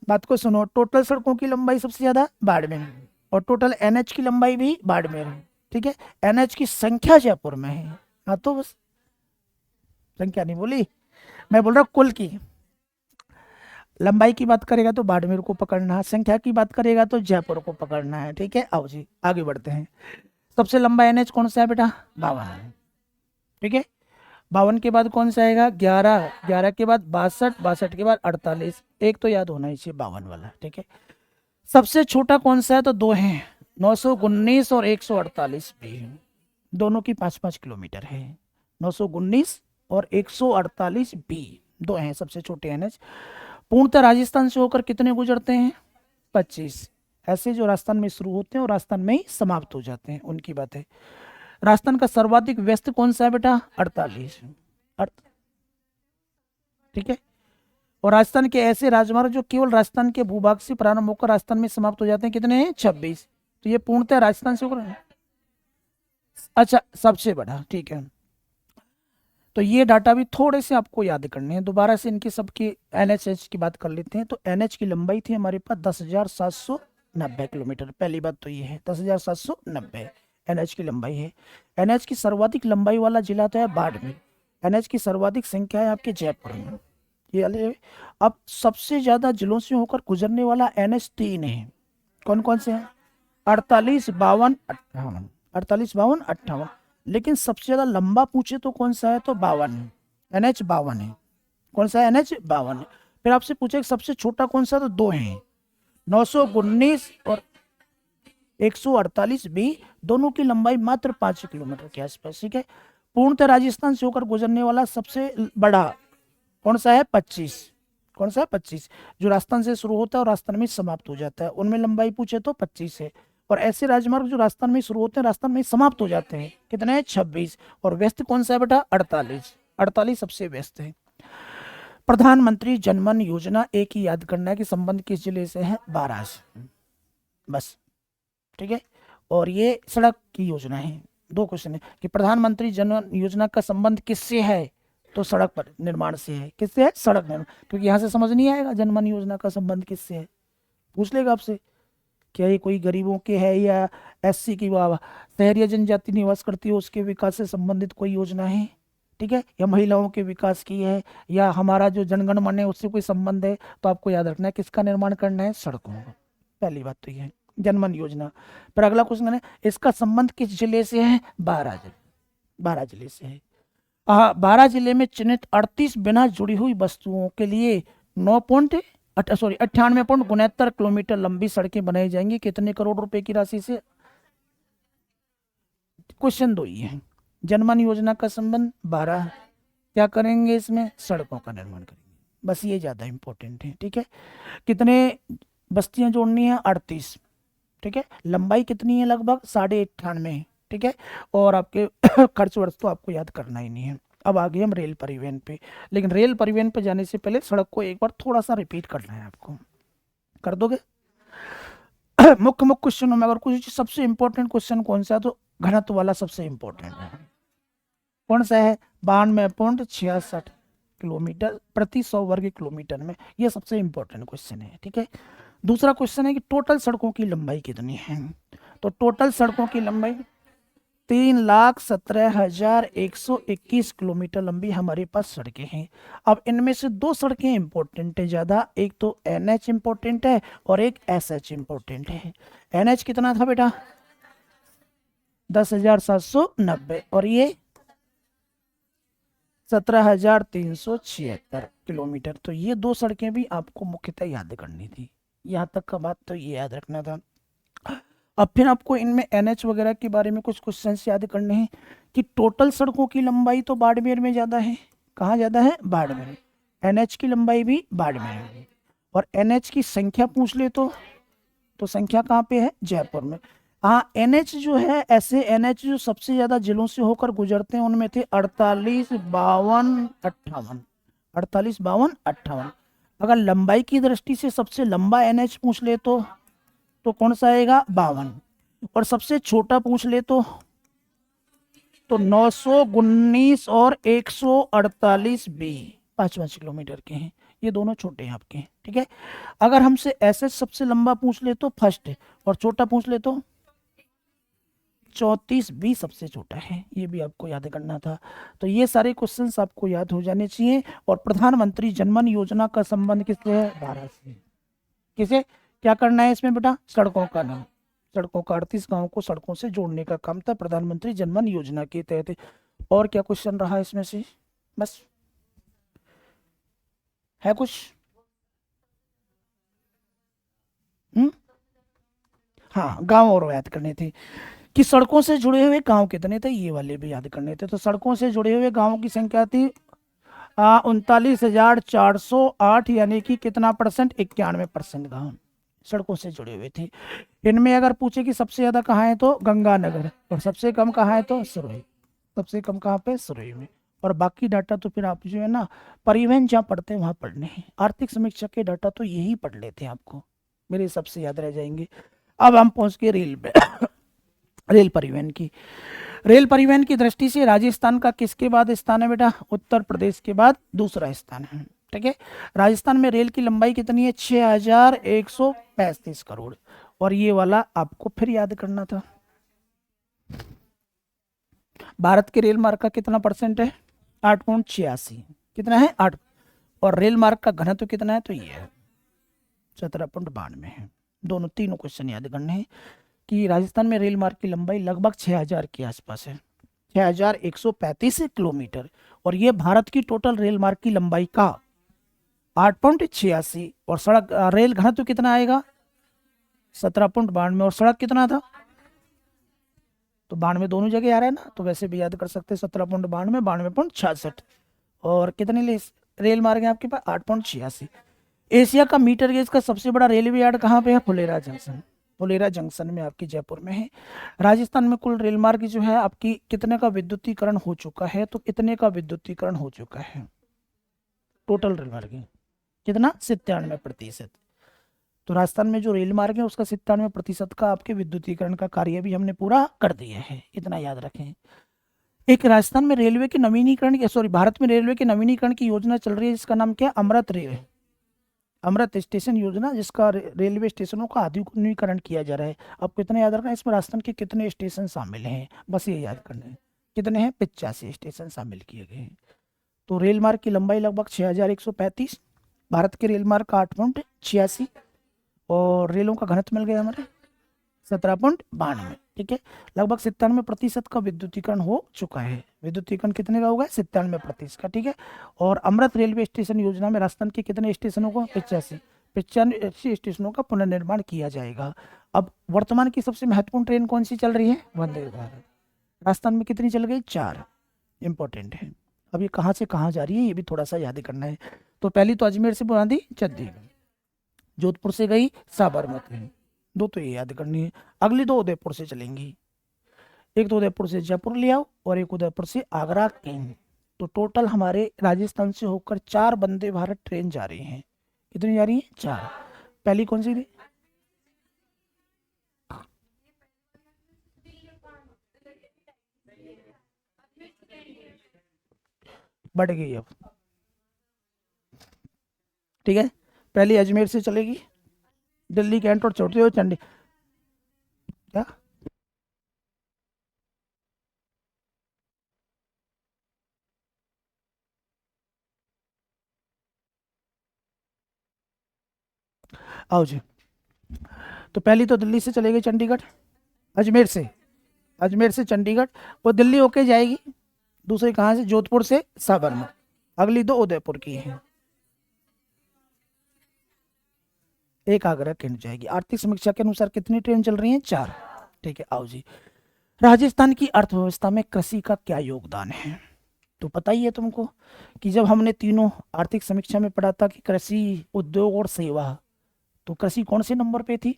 Speaker 1: बात को सुनो, टोटल सड़कों की लंबाई सबसे ज्यादा बाड़मेर में, और टोटल एनएच की लंबाई भी बाड़मेर में, ठीक है। एनएच की संख्या जयपुर में है। हाँ तो बस, संख्या नहीं बोली, मैं बोल रहा हूँ कुल की। लंबाई की बात करेगा तो बाड़मेर को पकड़ना है, संख्या की बात करेगा तो जयपुर को पकड़ना है, ठीक है। आओ जी आगे बढ़ते हैं। सबसे लंबा एनएच कौन सा है बेटा? 52, ठीक है। 52 के बाद कौन सा आएगा? 11, 11 के बाद 62, 62 के बाद 48। एक तो याद होना ही चाहिए 52 वाला, ठीक है। सबसे छोटा कौन सा है? तो दो हैं, 919 और 148 भी। दोनों की 5-5 किलोमीटर है, 919 और 148 बी, दो हैं सबसे छोटे एनएच। पूर्णतः राजस्थान से होकर कितने गुजरते हैं? 25। ऐसे जो राजस्थान में शुरू होते हैं और राजस्थान में ही समाप्त हो जाते हैं, उनकी बात है। राजस्थान का सर्वाधिक व्यस्त कौन सा है बेटा? 48, ठीक है। और राजस्थान के ऐसे राजमार्ग जो केवल राजस्थान के भूभाग से प्रारंभ होकर राजस्थान में समाप्त हो जाते हैं, कितने हैं? 26। तो ये पूर्णतः राजस्थान से होकर, अच्छा सबसे बड़ा, ठीक है। तो ये डाटा भी थोड़े से आपको याद करने हैं, दोबारा से इनकी सबकी एनएचएच की बात कर लेते हैं। तो एनएच की लंबाई थी हमारे पास 10,790 किलोमीटर। पहली बात तो ये है 10,790 एनएच की लंबाई है। एनएच की सर्वाधिक लंबाई वाला जिला तो है बाड़मेर। एनएच की सर्वाधिक संख्या है आपके जयपुर में, ये वाले। अब सबसे ज्यादा जिलों से होकर गुजरने वाला एनएच 3 है। कौन कौन से हैं? 48, 52, 58। 48, 52, 58। लेकिन सबसे ज्यादा लंबा पूछे तो कौन सा है? तो 52 है, एनएच 52 है। कौन सा है? एनएच 52 है। फिर आपसे पूछे सबसे छोटा कौन सा? तो दो हैं, 919 और 148 भी। दोनों की लंबाई मात्र 5 किलोमीटर के आसपास, ठीक है। पूर्णतः राजस्थान से होकर गुजरने वाला सबसे बड़ा कौन सा है? 25। कौन सा है? 25, जो राजस्थान से शुरू होता है और राजस्थान में समाप्त हो जाता है, उनमें लंबाई पूछे तो 25 है। और ऐसे राजमार्ग जो राजस्थान में शुरू होते हैं राजस्थान में समाप्त हो जाते हैं, कितने हैं? 26। और व्यस्त कौन सा है बेटा? 48। 48 सबसे व्यस्त है। प्रधानमंत्री जनमन योजना एक ही याद करना है कि संबंध किस जिले से है? बारां से, बस, ठीक है। और ये सड़क की योजना है, दो क्वेश्चन है कि प्रधानमंत्री जन धन योजना का संबंध किससे है, तो सड़क पर निर्माण से है। किससे है, सड़क निर्माण। क्योंकि यहाँ से समझ नहीं आएगा जन धन योजना का संबंध किससे है, पूछ लेगा आपसे क्या ये कोई गरीबों के है या एससी की शहरी या जनजाति निवास करती है उसके विकास से संबंधित कोई योजना है, ठीक है, या महिलाओं के विकास की है, या हमारा जो जनगण मन है उससे कोई संबंध है, तो आपको याद रखना है किसका निर्माण करना है, सड़कों का। पहली बात तो ये है जनमन योजना। फिर अगला क्वेश्चन है इसका संबंध किस जिले से है, 12 जिले, 12 जिले से है। 12 जिले में चिन्हित 38 बिना जुड़ी हुई वस्तुओं के लिए 98.69 किलोमीटर लंबी सड़कें बनाई जाएंगी। कितने करोड़ रुपए की राशि से, क्वेश्चन दो ही है। जनमन योजना का संबंध 12, क्या करेंगे इसमें, सड़कों का निर्माण करेंगे, बस ये ज्यादा इंपॉर्टेंट है, ठीक है। कितने बस्तियां जोड़नी है, 38, ठीक है। लंबाई कितनी है, लगभग 98.5, ठीक है। और आपके खर्च वर्च तो आपको याद करना ही नहीं है। अब आगे हम रेल परिवहन पे, लेकिन रेल परिवहन पे जाने से पहले सड़क को एक बार थोड़ा सा रिपीट करना है आपको, कर दोगे। मुख्य मुख्य क्वेश्चनों में अगर कुछ सबसे इंपॉर्टेंट क्वेश्चन कौन सा है, तो घनत्व वाला सबसे इंपॉर्टेंट है। कौन सा है, 92.66 किलोमीटर प्रति 100 वर्ग किलोमीटर में, ये सबसे इंपॉर्टेंट क्वेश्चन है, ठीक है। दूसरा क्वेश्चन है कि टोटल सड़कों की लंबाई कितनी है, तो टोटल सड़कों की लंबाई 3,17,121 किलोमीटर लंबी हमारे पास सड़कें हैं। अब इनमें से दो सड़कें इंपॉर्टेंट है ज्यादा, एक तो NH इंपॉर्टेंट है और एक SH इंपॉर्टेंट है। NH कितना था बेटा, 10,790, और ये 17,376 किलोमीटर। तो ये दो सड़कें भी आपको मुख्यतः याद करनी थी, यहाँ तक का बात तो ये याद रखना था। अब फिर आपको इनमें NH वगैरह के बारे में कुछ क्वेश्चन याद करने हैं कि टोटल सड़कों की लंबाई तो बाड़मेर में ज्यादा है, कहाँ ज्यादा है, बाड़मेर। NH की लंबाई भी बाड़मेर है, और NH की संख्या पूछ ले तो संख्या कहाँ पे है, जयपुर में। हाँ, NH जो है, ऐसे NH जो सबसे ज्यादा जिलों से होकर गुजरते हैं उनमें थे 48, 52, 58, 48, 52, 58। अगर लंबाई की दृष्टि से सबसे लंबा NH पूछ ले तो कौन सा आएगा, 52, और सबसे छोटा पूछ ले तो 919 और 148 बी, 5-5 किलोमीटर के हैं, ये दोनों छोटे हैं आपके, ठीक है। अगर हमसे ऐसे सबसे लंबा पूछ ले तो फर्स्ट है, और छोटा पूछ ले तो 34 बी सबसे छोटा है, ये भी आपको याद करना था। तो ये सारे क्वेश्चंस आपको याद हो जाने चाहिए। और प्रधानमंत्री जनमन योजना का संबंध किससे है, 12 से। किसे क्या करना है इसमें बेटा, सड़कों का नाम, सड़कों का 38 गांव को सड़कों से जोड़ने का काम था प्रधानमंत्री जनमन योजना के तहत। और क्या क्वेश्चन रहा इसमें से, बस है कुछ, हाँ, गांव और याद करने थे कि सड़कों से जुड़े हुए गांव कितने थे, ये वाले भी याद करने थे। तो सड़कों से जुड़े हुए गांवों की संख्या थी 39,408, यानी कि कितना परसेंट, 91% गाँव सड़कों से जुड़े हुए थे। इनमें अगर पूछे कि सबसे ज्यादा कहाँ है तो गंगानगर, और सबसे कम कहाँ है तो सुरई, सबसे कम कहाँ पे, सुरई में। और बाकी डाटा तो फिर आप जो है ना परिवहन जहाँ पढ़ते हैं वहां पढ़ने हैं। आर्थिक समीक्षा के डाटा तो यही पढ़ लेते हैं, आपको मेरे हिसाब से याद रह जाएंगे। अब हम पहुंच गए रेल पे रेल परिवहन की। रेल परिवहन की दृष्टि से राजस्थान का किसके बाद स्थान है बेटा, उत्तर प्रदेश के बाद दूसरा स्थान है, ठीक है। राजस्थान में रेल की लंबाई कितनी है, 6,135 करोड़। और ये वाला आपको फिर याद करना था। भारत के रेल मार्ग का कितना परसेंट है, 8.86, कितना है, 8। और रेल मार्ग का घनत्व कितना है, तो ये है 17.92 है। दोनों तीनों क्वेश्चन याद करने हैं कि राजस्थान में रेल मार्ग की लंबाई लगभग 6,000 के आसपास है, 6,135 किलोमीटर। और ये भारत की टोटल रेल मार्ग की लंबाई का 8.86, और सड़क रेल घनत्व कितना आएगा, 17.92, और सड़क कितना था, तो 92 दोनों जगह आ रहा है ना, तो वैसे भी याद कर सकते हैं 17.92, 92.66। और कितने रेल मार्ग है आपके पास, 8.86। एशिया का मीटर गेज का सबसे बड़ा रेलवे यार्ड कहाँ पे है, फुलेरा जंक्शन, फुलेरा जंक्शन में आपकी जयपुर में है। राजस्थान में कुल रेल मार्ग जो है आपकी कितने का विद्युतीकरण हो चुका है, तो कितने का विद्युतीकरण हो चुका है, टोटल रेल मार्ग कितना, 97%। तो राजस्थान में जो रेल मार्ग है उसका 97% का आपके विद्युतीकरण का कार्य भी हमने पूरा कर दिया है, इतना याद रखें। एक राजस्थान में रेलवे के नवीनीकरण की, सॉरी, भारत में रेलवे के नवीनीकरण की योजना चल रही है जिसका नाम क्या है? अमृत रेल, अमृत स्टेशन योजना, जिसका रेलवे स्टेशनों का आधुनिकीकरण किया जा रहा है। आपको इतना याद रखना है इसमें राजस्थान के कितने स्टेशन शामिल हैं, बस ये याद करना है। कितने हैं? 85 स्टेशन शामिल किए गए हैं। तो रेल मार्ग की लंबाई लगभग 6135, भारत के रेल मार्ग का 8.86, और रेलों का घनत्व मिल गया हमारे 17.92। ठीक है, लगभग 97% का विद्युतीकरण हो चुका है। विद्युतीकरण कितने का होगा? 97% का। ठीक है, और अमृत रेलवे स्टेशन योजना में राजस्थान के कितने स्टेशनों को? 85 स्टेशनों का पुनर्निर्माण किया जाएगा। अब वर्तमान की सबसे महत्वपूर्ण ट्रेन कौन सी चल रही है? वंदे भारत। राजस्थान में कितनी चल गई? 4। इंपॉर्टेंट है। अब ये कहाँ से कहाँ जा रही है ये भी थोड़ा सा याद करना है। तो पहली तो अजमेर से बुलंदी चंडीगढ़, जोधपुर से गई साबरमती, 2 तो ये याद करनी है। अगली 2 उदयपुर से चलेंगी, एक तो उदयपुर से जयपुर ले आओ और एक उदयपुर से आगरा कैंट। तो टोटल हमारे राजस्थान से होकर 4 वंदे भारत ट्रेन जा रही हैं। कितनी जा रही हैं? 4। पहली कौन सी थी? बढ़ गई अब। ठीक है, पहली अजमेर से चलेगी, दिल्ली कैंट और छोड़ते हुए चंडी, क्या? आओ जी। तो पहली तो दिल्ली से चलेगी चंडीगढ़, अजमेर से, अजमेर से चंडीगढ़, वो दिल्ली होके जाएगी। दूसरी कहाँ से? जोधपुर से साबरमती। अगली 2 उदयपुर की है, एक आगरा कैंट जाएगी। आर्थिक समीक्षा के अनुसार कितनी ट्रेन चल रही हैं? 4। ठीक है, आओ जी। राजस्थान की अर्थव्यवस्था में कृषि का क्या योगदान है? तो पता ही है तुमको कि जब हमने तीनों आर्थिक समीक्षा में पढ़ा था कि कृषि, उद्योग और सेवा, तो कृषि कौन से नंबर पे थी?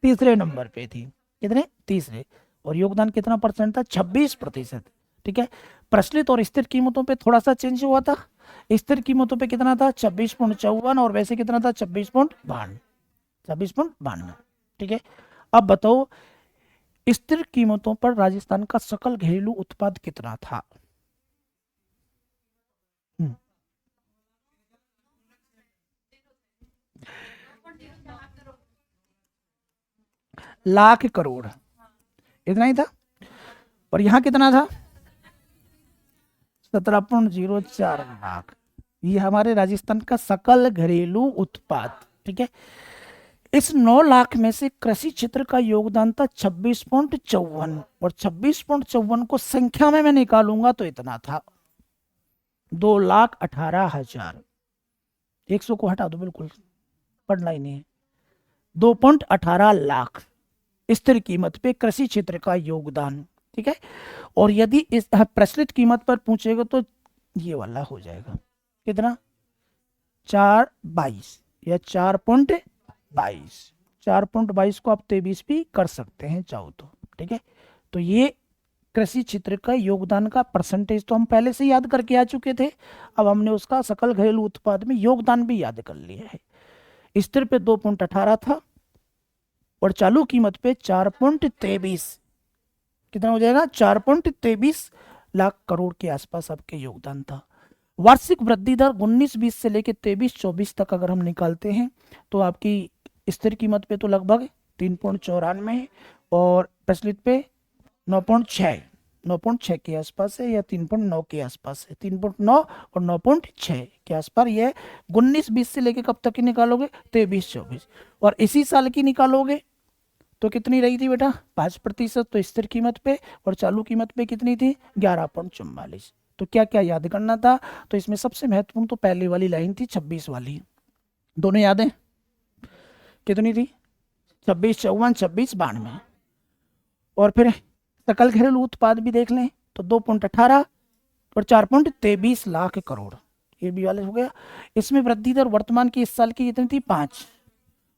Speaker 1: तीसरे नंबर पे थी। कितने? तीसरे। और योगदान कितना परसेंट था? 26%। ठीक है, प्रचलित और स्थिर कीमतों पे थोड़ा सा चेंज हुआ था। स्थिर कीमतों पे कितना था? 26.54, और वैसे कितना था? 26.92, 26.92। ठीक है, अब बताओ स्थिर कीमतों पर राजस्थान का सकल घरेलू उत्पाद कितना था? हम्म, लाख करोड़, इतना ही था। और यहाँ कितना था? 17.04 लाख। ये हमारे राजस्थान का सकल घरेलू उत्पाद। ठीक है, इस 9 लाख में से कृषि क्षेत्र का योगदान था 26.54, और 26.54 को संख्या में मैं निकालूंगा तो इतना था 2,18,000। 100 को हटा दो, बिल्कुल पढ़ना ही नहीं है। 2.18 लाख स्थिर कीमत पे कृषि क्षेत्र का योगदान। ठीक है, और यदि इस प्रचलित कीमत पर पूछेगा तो ये वाला हो जाएगा कितना? 4.22 या 4.22। 4.22 को आप 23 भी कर सकते हैं चाहो तो। ठीक है, तो ये कृषि क्षेत्र का योगदान का परसेंटेज तो हम पहले से याद करके आ चुके थे। अब हमने उसका सकल घरेलू उत्पाद में योगदान भी याद कर लिया है। स्थिर पे 2.18 था, और चालू कीमत पे 4.23। कितना हो जाएगा? 4.23 लाख करोड़ के आसपास आपके योगदान था। वार्षिक वृद्धि दर 19-20 से लेकर 23-24 तक अगर हम निकालते हैं तो आपकी स्थिर कीमत पे तो लगभग 3.94 है, और प्रचलित पे 9.6 के आसपास है, या 3.9 के आसपास है। 3.9 और 9.6 के आसपास ये है। 19-20 से लेके कब तक की निकालोगे? 23-24। और इसी साल की निकालोगे तो कितनी रही थी बेटा? 5%। तो स्थिर कीमत पे और चालू कीमत पे कितनी थी? 11.44। तो क्या क्या याद करना था? तो इसमें सबसे महत्वपूर्ण तो पहले वाली लाइन थी, 26 वाली। दोनों याद है? कितनी थी? 26-54, 26-92। और फिर सकल घरेलू उत्पाद भी देख लें तो 2.18 और 4.23 लाख करोड़, ये भी वाले हो गया। इसमें वृद्धि दर वर्तमान की इस साल की कितनी थी? 5,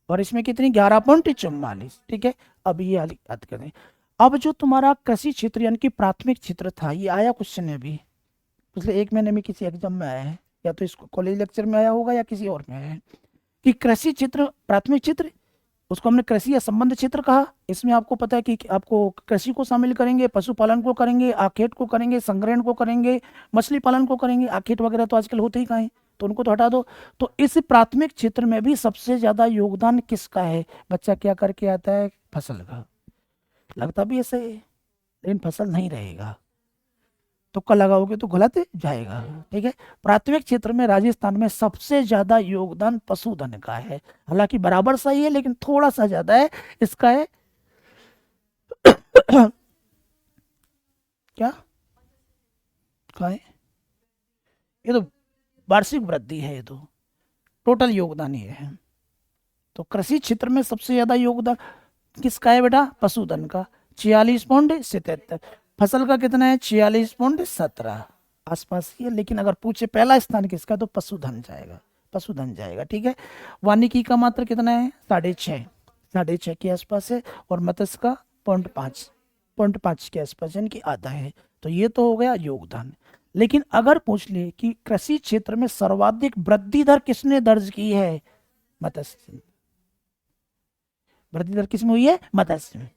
Speaker 1: और इसमें कितनी? 11.44। ठीक है, अब ये याद करें। अब जो तुम्हारा कृषि क्षेत्र यानी कि प्राथमिक क्षेत्र था, ये आया क्वेश्चन है अभी पिछले 1 महीने में किसी एग्जाम में आया है, या तो इसको कॉलेज लेक्चर में आया होगा या किसी और में आया है। कि कृषि क्षेत्र प्राथमिक क्षेत्र, उसको हमने कृषि या संबंध क्षेत्र कहा। इसमें आपको पता है कि आपको कृषि को शामिल करेंगे, पशुपालन को करेंगे, आखेट को करेंगे, संग्रहण को करेंगे, मछली पालन को करेंगे। आखेट वगैरह तो आजकल होते ही कहाँ हैं, तो उनको तो हटा दो। तो इस प्राथमिक क्षेत्र में भी सबसे ज्यादा योगदान किसका है? बच्चा क्या करके आता है? फसल का। लगता भी ऐसे है, लेकिन फसल नहीं रहेगा, तुक्का लगाओगे तो गलत जाएगा। ठीक है, प्राथमिक क्षेत्र में राजस्थान में सबसे ज्यादा योगदान पशुधन का है। हालांकि बराबर सही है, लेकिन थोड़ा सा ज्यादा है इसका है क्या है? ये तो वार्षिक वृद्धि है, ये तो टोटल योगदान ये है। तो कृषि क्षेत्र में सबसे ज्यादा योगदान किसका है बेटा? पशुधन का, 46.77। फसल का कितना है? 46.17, आसपास ही है। लेकिन अगर पूछे पहला स्थान किसका, तो पशुधन जाएगा, पशुधन जाएगा। ठीक है, वानिकी का मात्र कितना है? 6.5, 6.5 के आसपास है। और मत्स्य का 0.5 के आसपास, यानी कि आधा है। तो ये तो हो गया योगदान। लेकिन अगर पूछ ले कि कृषि क्षेत्र में सर्वाधिक वृद्धि दर किसने दर्ज की है? मत्स्य। वृद्धि दर किसमें हुई है? मत्स्य में,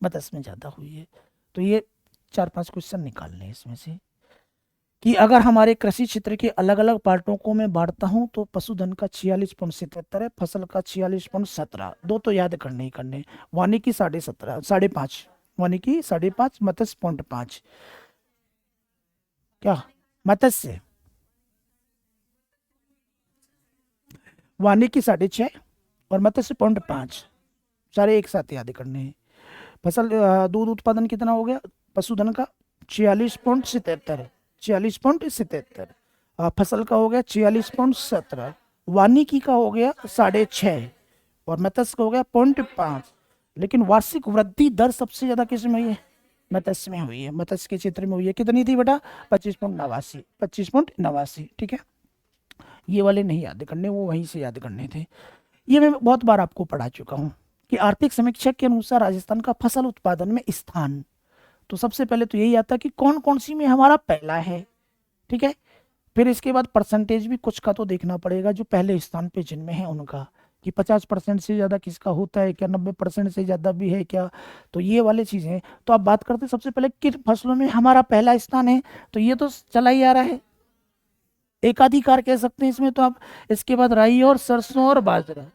Speaker 1: मत्स्य में ज्यादा हुई है। तो ये 4-5 क्वेश्चन निकालने हैं इसमें से कि अगर हमारे कृषि क्षेत्र के अलग अलग पार्टों को मैं बांटता हूं तो पशुधन का 46.77 है, फसल का 46.17, दो तो याद करने ही करने। वानिकी 17.5, 5.5, वानिकी 5.5, मत्स्य 0.5। क्या मत्स्य? वानिकी 6.5 और मत्स्य 0.5, सारे एक साथ याद करने हैं। फसल दूध उत्पादन कितना हो गया पशुधन का? 46.77, 46.77। फसल का हो गया 46.17, वानिकी का हो गया 6.5 और मत्स्य का हो गया 0.5। लेकिन वार्षिक वृद्धि दर सबसे ज्यादा किस में हुई है? मत्स्य में हुई है, मत्स्य के क्षेत्र में हुई है। कितनी थी बेटा? 25.89, 25.89। ठीक है, ये वाले नहीं याद करने, वो वहीं से याद करने थे। ये मैं बहुत बार आपको पढ़ा चुका हूँ कि आर्थिक समीक्षा के अनुसार राजस्थान का फसल उत्पादन में स्थान, तो सबसे पहले तो यही आता है कि कौन कौन सी में हमारा पहला है। ठीक है, फिर इसके बाद परसेंटेज भी कुछ का तो देखना पड़ेगा, जो पहले स्थान पे जिनमें है उनका, कि 50% से ज्यादा किसका होता है क्या, 90% से ज्यादा भी है क्या। तो ये वाली चीजें, तो आप बात करते हैं सबसे पहले किन फसलों में हमारा पहला स्थान है, तो ये तो चला ही आ रहा है, एकाधिकार कह सकते हैं इसमें तो आप। इसके बाद राई और सरसों और बाजरा,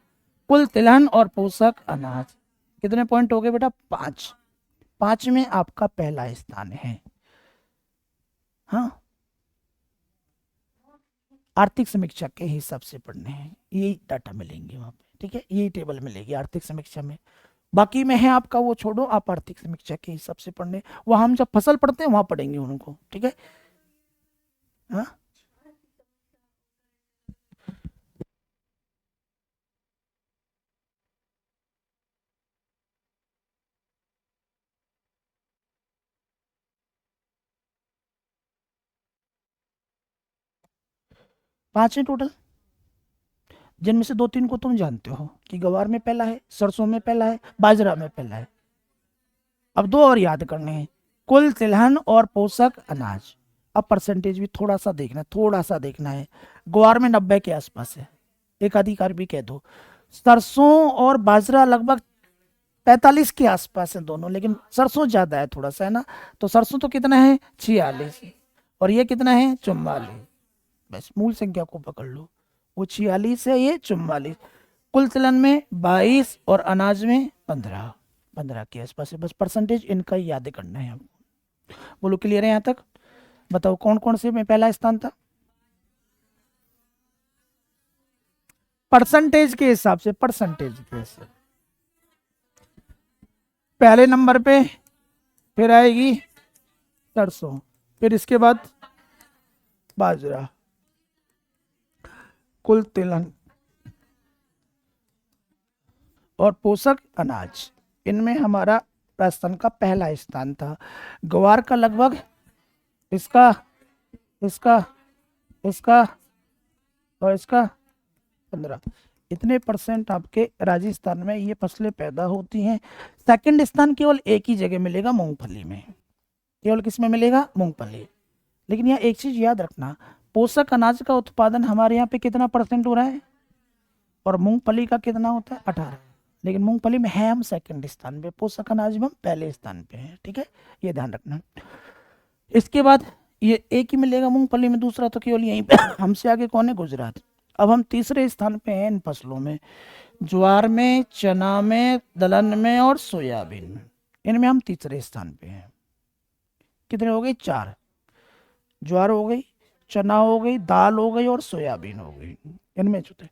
Speaker 1: कुल तिलहन और पोषक अनाज। कितने पॉइंट हो गए बेटा? 5, 5 में आपका पहला स्थान है। हाँ, आर्थिक समीक्षा के हिसाब से पढ़ने हैं, यही डाटा मिलेंगे वहां पे। ठीक है, यही टेबल मिलेगी आर्थिक समीक्षा में। बाकी में है आपका वो छोड़ो, आप आर्थिक समीक्षा के हिसाब से पढ़ने, वहां हम जब फसल पढ़ते हैं वहां पढ़ेंगे उनको। ठीक है, हाँ 5 है टोटल, जिनमें से 2-3 को तुम जानते हो कि गवार में पहला है, सरसों में पहला है, बाजरा में पहला है। अब 2 और याद करने हैं, कुल तिलहन और पोषक अनाज। अब परसेंटेज भी थोड़ा सा देखना है, थोड़ा सा देखना है। ग्वार में 90 के आसपास है, एक अधिकार भी कह दो। सरसों और बाजरा लगभग 45 के आसपास है दोनों, लेकिन सरसों ज्यादा है थोड़ा सा, है ना। तो सरसों तो कितना है? 46, और ये कितना है? 44। बस मूल संख्या को पकड़ लो, वो 46 है, ये 44। कुल तिलहन में 22 और अनाज में 15, 15 के आसपास है। बस परसेंटेज इनका ही याद करना है आपको। बोलो क्लियर है यहाँ तक? बताओ कौन कौन से में पहला स्थान था परसेंटेज के हिसाब से? परसेंटेज के हिसाब, पहले नंबर पे फिर आएगी सरसों, फिर इसके बाद बाजरा, कुल तिलहन और पोषक अनाज, इनमें हमारा राजस्थान का पहला स्थान था। ग्वार का लगभग, इसका, इसका, इसका और इसका 15, इतने परसेंट आपके राजस्थान में ये फसलें पैदा होती हैं। सेकंड स्थान केवल एक ही जगह मिलेगा, मूंगफली में। केवल किस में मिलेगा? मूंगफली। लेकिन यहाँ एक चीज याद रखना, पोषक अनाज का उत्पादन हमारे यहाँ पे कितना परसेंट हो रहा है? और मूंगफली का कितना होता है 18, लेकिन मूंगफली में है हम सेकंड स्थान पे, पोषक अनाज में हम पहले स्थान पे हैं, ठीक है, ये ध्यान रखना। इसके बाद ये एक ही मिलेगा मूंगफली में, दूसरा तो केवल यहीं पे हमसे आगे कौन है, गुजरात। अब हम तीसरे स्थान पे हैं इन फसलों में, ज्वार में, चना में, दलहन में और सोयाबीन में, इनमें हम तीसरे स्थान पे हैं। कितने हो गए, 4, ज्वार हो गई, चना हो गई, दाल हो गई और सोयाबीन हो गई, इनमें चौथे।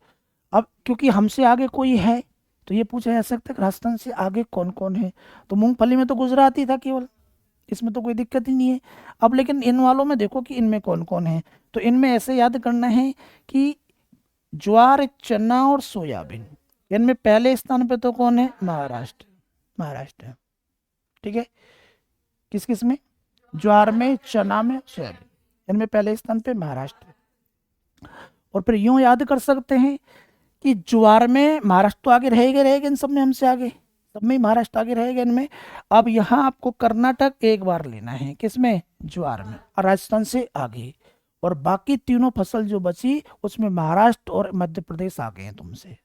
Speaker 1: अब क्योंकि हमसे आगे कोई है तो ये पूछा जा सकता है राजस्थान से आगे कौन कौन है, तो मूंगफली में तो गुजरात ही था केवल, इसमें तो कोई दिक्कत ही नहीं है। अब लेकिन इन वालों में देखो कि इनमें कौन कौन है, तो इनमें ऐसे याद करना है कि ज्वार, चना और सोयाबीन, इनमें पहले स्थान पे तो कौन है, महाराष्ट्र, महाराष्ट्र है, ठीक है। किस किस में, ज्वार में, चना में, सोयाबीन, इनमें पहले स्थान पे महाराष्ट्र। और फिर यूं याद कर सकते हैं कि ज्वार में महाराष्ट्र तो आगे रहेगा इन सब में, हमसे आगे सब में महाराष्ट्र आगे रहेगा इनमें। अब यहाँ आपको कर्नाटक एक बार लेना है, किसमें, ज्वार में, और राजस्थान से आगे, और बाकी तीनों फसल जो बची उसमें महाराष्ट्र और मध्य प्रदेश आ गए हैं तुमसे।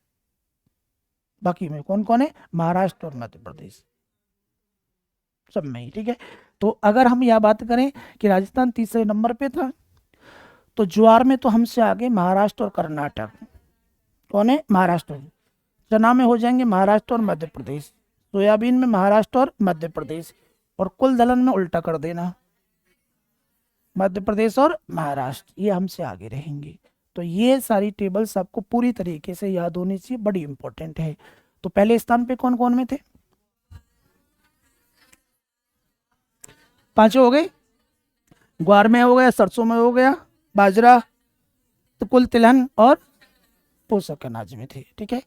Speaker 1: बाकी में कौन कौन है, महाराष्ट्र और मध्य प्रदेश, सब में ही, ठीक है। तो अगर हम यह बात करें कि राजस्थान तीसरे नंबर पे था, तो ज्वार में तो हमसे आगे महाराष्ट्र और कर्नाटक, कौन है, महाराष्ट्र। चना में हो जाएंगे महाराष्ट्र और मध्य प्रदेश, सोयाबीन में महाराष्ट्र और मध्य प्रदेश, और कुल दलहन में उल्टा कर देना, मध्य प्रदेश और महाराष्ट्र, ये हमसे आगे रहेंगे। तो ये सारी टेबल्स आपको पूरी तरीके से याद होनी चाहिए, बड़ी इंपॉर्टेंट है। तो पहले स्थान पे कौन कौन में थे, 5 हो गए, ग्वार में हो गया, सरसों में हो गया, बाजरा, तो कुल तिलहन और पोषक अनाज में थे, ठीक है।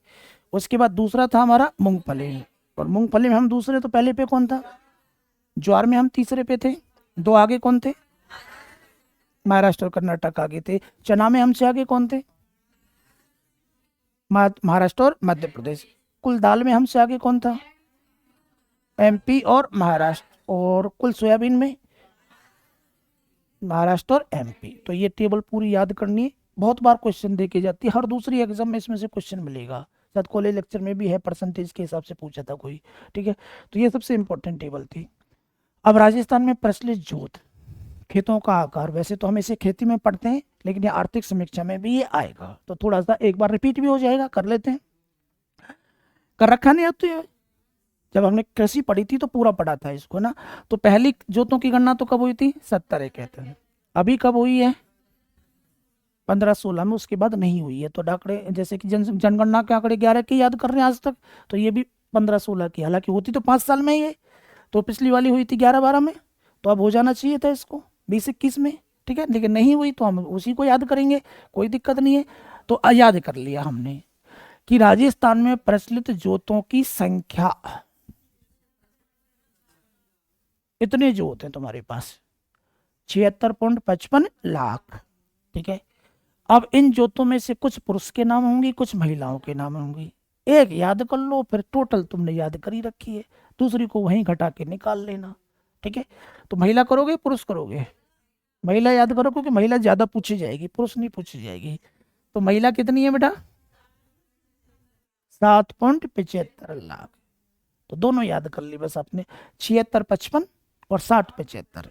Speaker 1: उसके बाद दूसरा था हमारा मूंगफली, और मूंगफली में हम दूसरे, तो पहले पे कौन था, ज्वार में हम तीसरे पे थे, 2 आगे कौन थे, महाराष्ट्र और कर्नाटक आगे थे। चना में हमसे आगे कौन थे, महाराष्ट्र और मध्य प्रदेश। कुल दाल में हमसे आगे कौन था, एमपी और महाराष्ट्र। और कुल सोयाबीन में महाराष्ट्र और एमपी। तो ये टेबल पूरी याद करनी है, बहुत बार क्वेश्चन देके जाती है, हर दूसरी एग्जाम में इसमें से क्वेश्चन मिलेगा, शायद कॉलेज लेक्चर में भी है, परसेंटेज के हिसाब से पूछा था कोई, ठीक है। तो ये सबसे इंपॉर्टेंट टेबल थी। अब राजस्थान में प्रचलित जोत, खेतों का आकार, वैसे तो हम इसे खेती में पढ़ते हैं, लेकिन ये आर्थिक समीक्षा में भी ये आएगा, तो थोड़ा सा एक बार रिपीट भी हो जाएगा, कर लेते हैं। कर रखा नहीं आती है, जब हमने कृषि पढ़ी थी तो पूरा पढ़ा था इसको ना। तो पहली जोतों की गणना तो कब हुई थी, 70 कहते हैं। अभी कब हुई है, 1516 में, उसके बाद नहीं हुई है। तो आंकड़े जैसे कि जनगणना के आंकड़े 11 के याद कर रहे हैं आज तक, तो ये भी 1516 की, हालांकि होती तो 5 साल में ही है, तो पिछली वाली हुई थी 11-12 में, तो अब हो जाना चाहिए था इसको 20-21 में, ठीक है, लेकिन नहीं हुई, तो हम उसी को याद करेंगे, कोई दिक्कत नहीं है। तो याद कर लिया हमने कि राजस्थान में प्रचलित जोतों की संख्या, इतने जोत हैं तुम्हारे पास, 76.55 लाख, ठीक है। अब इन जोतों में से कुछ पुरुष के नाम होंगे, कुछ महिलाओं के नाम होंगे, एक याद कर लो, फिर टोटल तुमने याद करी रखी है, दूसरी को वहीं घटा के निकाल लेना, ठीक है। तो महिला करोगे, पुरुष करोगे, महिला याद करो, क्योंकि महिला ज्यादा पूछी जाएगी, पुरुष नहीं पूछी जाएगी। तो महिला कितनी है बेटा, 7.75 लाख। तो दोनों याद कर ली बस आपने, 76-55 और 60-75,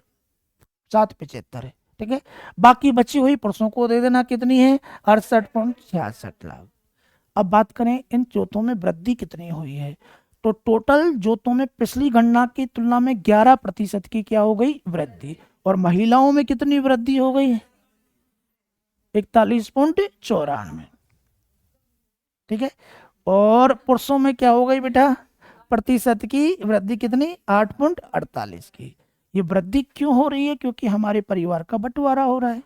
Speaker 1: 7-75 है, ठीक है। बाकी बची हुई पुरुषों को दे देना, कितनी है, 68.66 लाख। अब बात करें इन जोतों में वृद्धि कितनी हुई है, तो टोटल जोतों में पिछली गणना की तुलना में 11% की क्या हो गई, वृद्धि। और महिलाओं में कितनी वृद्धि हो गई, 41.94, ठीक है। और पुरुषों में क्या हो गई बेटा, प्रतिशत की वृद्धि कितनी, 8.48 की। ये वृद्धि क्यों हो रही है, क्योंकि हमारे परिवार का बंटवारा हो रहा है,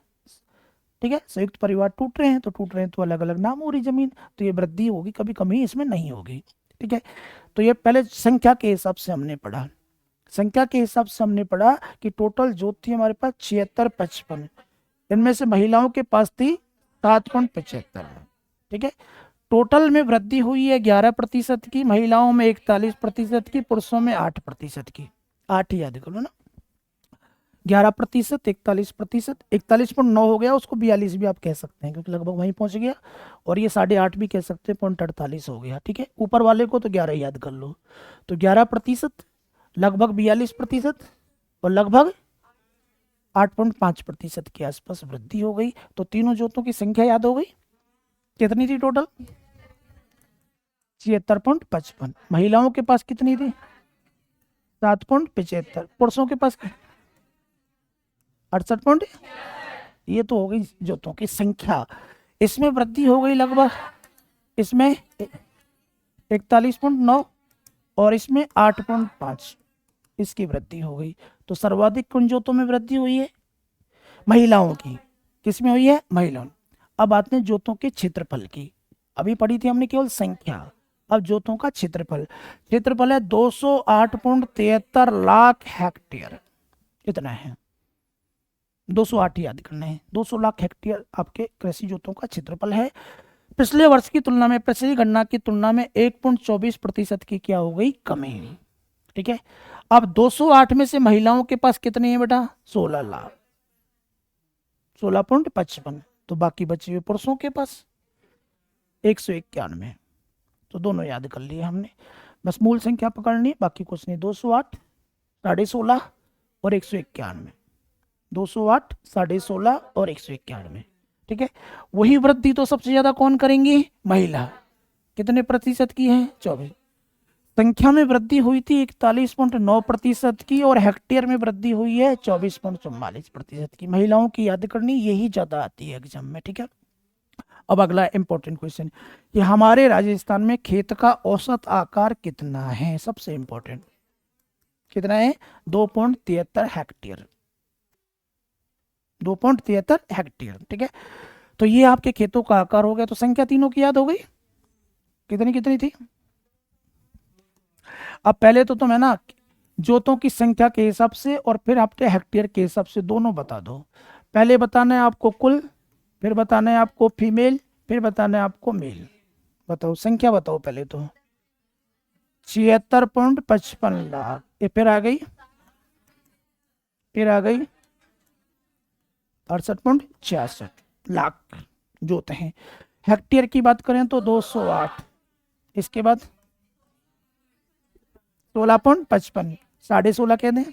Speaker 1: ठीक है, संयुक्त परिवार टूट रहे हैं, तो अलग अलग नाम हो रही जमीन, तो ये वृद्धि होगी, कभी कमी इसमें नहीं होगी, ठीक है। तो ये पहले संख्या के हिसाब से हमने पढ़ा, संख्या के हिसाब से हमने पढ़ा कि टोटल जोत थी हमारे पास 76-55, इनमें से महिलाओं के पास थी 7.75, ठीक है। टोटल में वृद्धि हुई है 11% की, महिलाओं में 41% की, पुरुषों में 8% की, 8 ही याद करो ना। 11%, 41%, 41.9 हो गया, उसको 42 भी आप कह सकते हैं क्योंकि लगभग वहीं पहुंच गया। और ये 8.5 भी कह सकते हैं, 0.48 हो गया। ठीक है, ऊपर वाले को तो 11 याद कर लो। तो 11%, लगभग 42% और लगभग 8.5% के आसपास वृद्धि हो गई। तो तीनों जोतों की संख्या याद हो गई, कितनी थी टोटल? 76.55। महिलाओं के पास कितनी थी? 7.75। पुरुषों के पास 68 ये तो हो गई जोतों की संख्या। इसमें वृद्धि हो गई लगभग, इसमें 41.9 और इसमें 8.5, इसकी वृद्धि हो गई। तो सर्वाधिक किन जोतों में वृद्धि हुई है? महिलाओं की। किसमें हुई है? महिलाओं। अब आते हैं जोतों के क्षेत्रफल की। अभी पढ़ी थी हमने केवल संख्या, अब जोतों का क्षेत्रफल। क्षेत्रफल है 208.73 लाख हेक्टेयर। कितना है? 208 याद करना है। 200 लाख हेक्टेयर आपके कृषि जोतों का क्षेत्रफल है। पिछले वर्ष की तुलना में, पिछली गणना की तुलना में 1.24% की क्या हो गई? कमी। ठीक है, अब 208 में से महिलाओं के पास कितनी है बेटा? 16 लाख, 16.55। तो बाकी बचे हुए पुरुषों के पास 191। तो दोनों याद कर लिए हमने, बस मूल संख्या पकड़नी है, बाकी कुछ नहीं। 208, 16.5 और 191। 208, 16.5 और 191। ठीक है, वही वृद्धि तो सबसे ज्यादा कौन करेंगी? महिला। कितने प्रतिशत की है? 24। संख्या में वृद्धि हुई थी 41.9% की और हेक्टेयर में वृद्धि हुई है 24.44% की। महिलाओं की याद करनी, यही ज्यादा आती है एग्जाम में। ठीक है, अब अगला इंपॉर्टेंट क्वेश्चन, कि हमारे राजस्थान में खेत का औसत आकार कितना है? सबसे इंपॉर्टेंट, कितना है? 2.73 हेक्टेयर। 2.73 हेक्टेयर। ठीक है, तो ये आपके खेतों का आकार हो गया। तो संख्या तीनों की याद हो गई, कितनी कितनी थी? अब पहले तो तुम्हें ना जोतों की संख्या के हिसाब से और फिर आपके हेक्टेयर के हिसाब से दोनों बता दो। पहले बताना है आपको कुल, फिर बताना है आपको फीमेल, फिर बताना है आपको मेल। बताओ संख्या, बताओ पहले तो। 76.55 लाख, ये फिर आ गई, फिर आ गई 68.66 लाख जोत हैं। हेक्टेयर की बात करें तो 208, इसके बाद 16.55, 16.5 कह दें,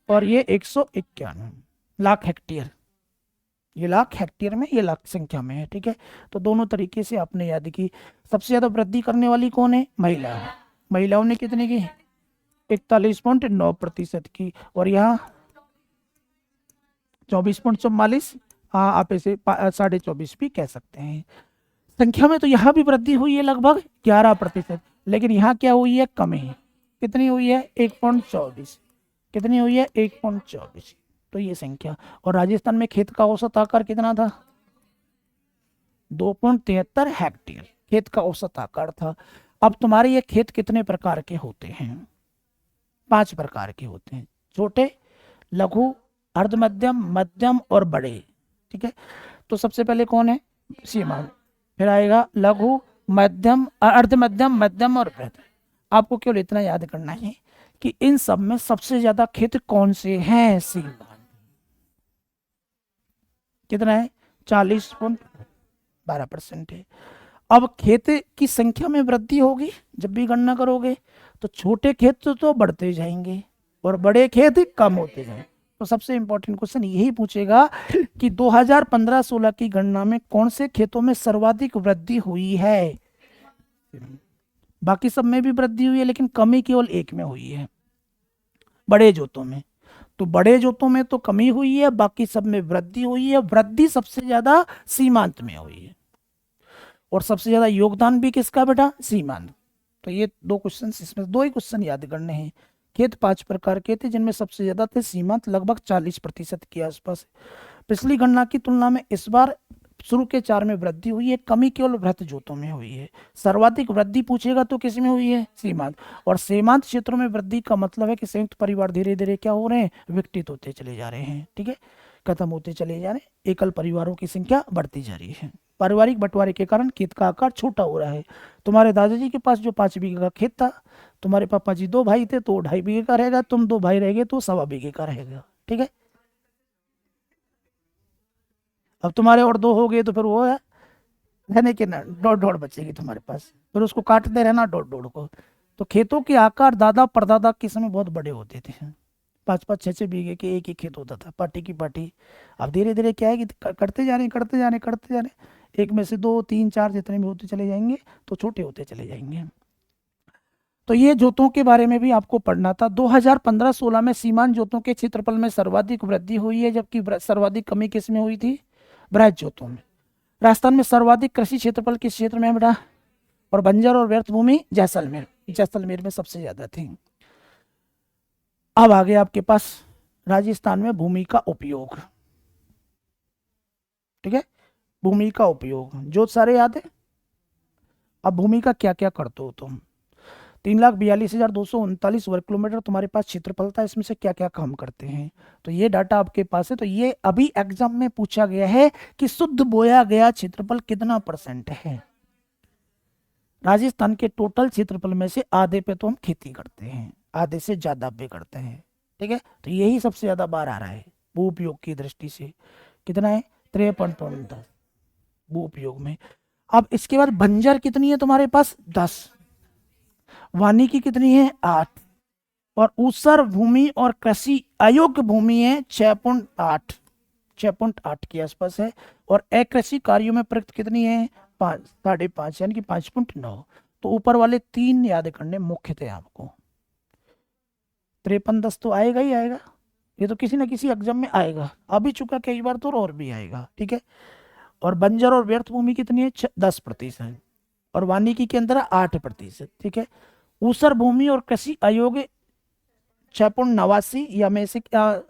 Speaker 1: और ये 191 लाख हेक्टेयर। ये लाख हेक्टेयर में, ये लाख संख्या में है। ठीक है, तो दोनों तरीके से आपने याद की। सबसे ज्यादा वृद्धि करने वाली कौन है? महिला। महिलाओं ने कितने की? 41.9% की। और यहाँ 24.44, हाँ आप इसे 24.5 भी कह सकते हैं। संख्या में तो यहाँ भी वृद्धि हुई है लगभग 11%, लेकिन यहाँ क्या हुई है? कमी। कितनी हुई है? 1.24। कितनी हुई है? 1.24। तो ये संख्या। और राजस्थान में खेत का औसत आकार कितना था? 2.73 हेक्टेयर खेत का औसत आकार था। अब तुम्हारे ये खेत कितने प्रकार के होते हैं? 5 प्रकार के होते हैं, छोटे, लघु, अर्ध मध्यम, मध्यम और बड़े। ठीक है, तो सबसे पहले कौन है? सीमांत, फिर आएगा लघु, मध्यम, अर्ध मध्यम, मध्यम और बृहद। आपको केवल इतना याद करना है कि इन सब में सबसे ज्यादा खेत कौन से हैं? सीमांत। कितना है? 40.12% है। अब खेत की संख्या में वृद्धि होगी जब भी गणना करोगे, तो छोटे खेत तो बढ़ते जाएंगे और बड़े खेत कम होते जाएंगे। तो सबसे इंपॉर्टेंट क्वेश्चन यही पूछेगा कि 2015-16 की गणना में कौन से खेतों में सर्वाधिक वृद्धि हुई है? बाकी सब में भी वृद्धि हुई है, लेकिन कमी केवल एक में हुई है, बड़े जोतों में। तो बड़े जोतों में तो कमी हुई है, बाकी सब में वृद्धि हुई है। वृद्धि सबसे ज्यादा सीमांत में हुई है, और सबसे ज्यादा योगदान भी किसका बेटा? सीमांत। तो ये दो क्वेश्चन, इसमें दो ही क्वेश्चन याद करने हैं। खेत 5 प्रकार के थे, जिनमें सबसे ज्यादा थे सीमांत, लगभग 40% के आसपास। पिछली गणना की तुलना में इस बार शुरू के 4 में वृद्धि हुई है, कमी केवल वृहत जोतों में हुई है। सर्वाधिक वृद्धि पूछेगा तो किस में हुई है? सीमांत। और सीमांत क्षेत्रों में वृद्धि का मतलब है कि संयुक्त परिवार धीरे धीरे क्या हो रहे हैं? विकसित होते चले जा रहे हैं। ठीक है, खत्म होते चले जा रहे हैं, एकल परिवारों की संख्या बढ़ती जा रही है। पारिवारिक बंटवारे के कारण खेत का आकार छोटा हो रहा है। तुम्हारे दादाजी के पास जो 5 बीघे का खेत था, तुम्हारे पापा जी 2 भाई थे तो 2.5 बीघे का रहेगा, तुम 2 भाई रहेंगे तो 1.25 बीघे का रहेगा। ठीक है, अब तुम्हारे और दो हो गए तो फिर वो है रहने के ना, डॉट डॉट बचेगी तुम्हारे पास, फिर उसको काटते रहना डॉट डॉट को। तो खेतों के आकार दादा परदादा के समय बहुत बड़े होते थे, 5-5 6-6 बीघे के एक ही खेत होता था, पार्टी की पार्टी। अब धीरे धीरे क्या है कि करते जा रहे करते जा रहे करते जा रहे, एक में से 2 3 4 जितने भी होते चले जाएंगे तो छोटे होते चले जाएंगे। तो ये जोतों के बारे में भी आपको पढ़ना था। 2015-16 में सीमांत जोतों के क्षेत्रफल में सर्वाधिक वृद्धि हुई है, जबकि सर्वाधिक कमी किस में हुई थी? बृहद जोतों में। राजस्थान में सर्वाधिक कृषि क्षेत्रफल किस क्षेत्र में है बेटा? और बंजर और व्यर्थ भूमि जैसलमेर, जैसलमेर में सबसे ज्यादा थी। अब आगे आपके पास राजस्थान में भूमि का उपयोग, ठीक है, भूमि का उपयोग जो सारे याद है। अब भूमि का क्या क्या करते हो तुम? 3,42,239 वर्ग किलोमीटर तुम्हारे पास क्षेत्रफल था, इसमें से क्या क्या काम करते हैं? तो ये डाटा आपके पास है। तो ये अभी एग्जाम में पूछा गया है कि शुद्ध बोया गया क्षेत्रफल कितना % है। राजस्थान के टोटल क्षेत्रफल में से आधे पे तो हम खेती करते हैं, आधे से ज्यादा पे करते हैं, ठीक है। तो यही सबसे ज्यादा बार आ रहा है भू उपयोग की दृष्टि से। कितना है? 53.10 भू उपयोग में। अब इसके बाद बंजर कितनी है तुम्हारे पास? 10। वानिकी कितनी है? 8। और ऊसर भूमि और कृषि अयोग्य भूमि है 6.8, 6.8 के आसपास है। और अकृषि कार्यों में प्रयुक्त कितनी है? 5.5 यानी कि 5.9। तो ऊपर वाले 3 याद करने मुख्य थे आपको। 53-10 तो आएगा ही आएगा, ये तो किसी ना किसी एग्जाम में आएगा, आ भी चुका कई बार तो और भी आएगा, ठीक है। और बंजर और व्यर्थ भूमि कितनी है? 10%। और वानिकी के अंदर 8%, ठीक है। ऊसर भूमि और कृषि अयोग्य 6.89, या में से क्या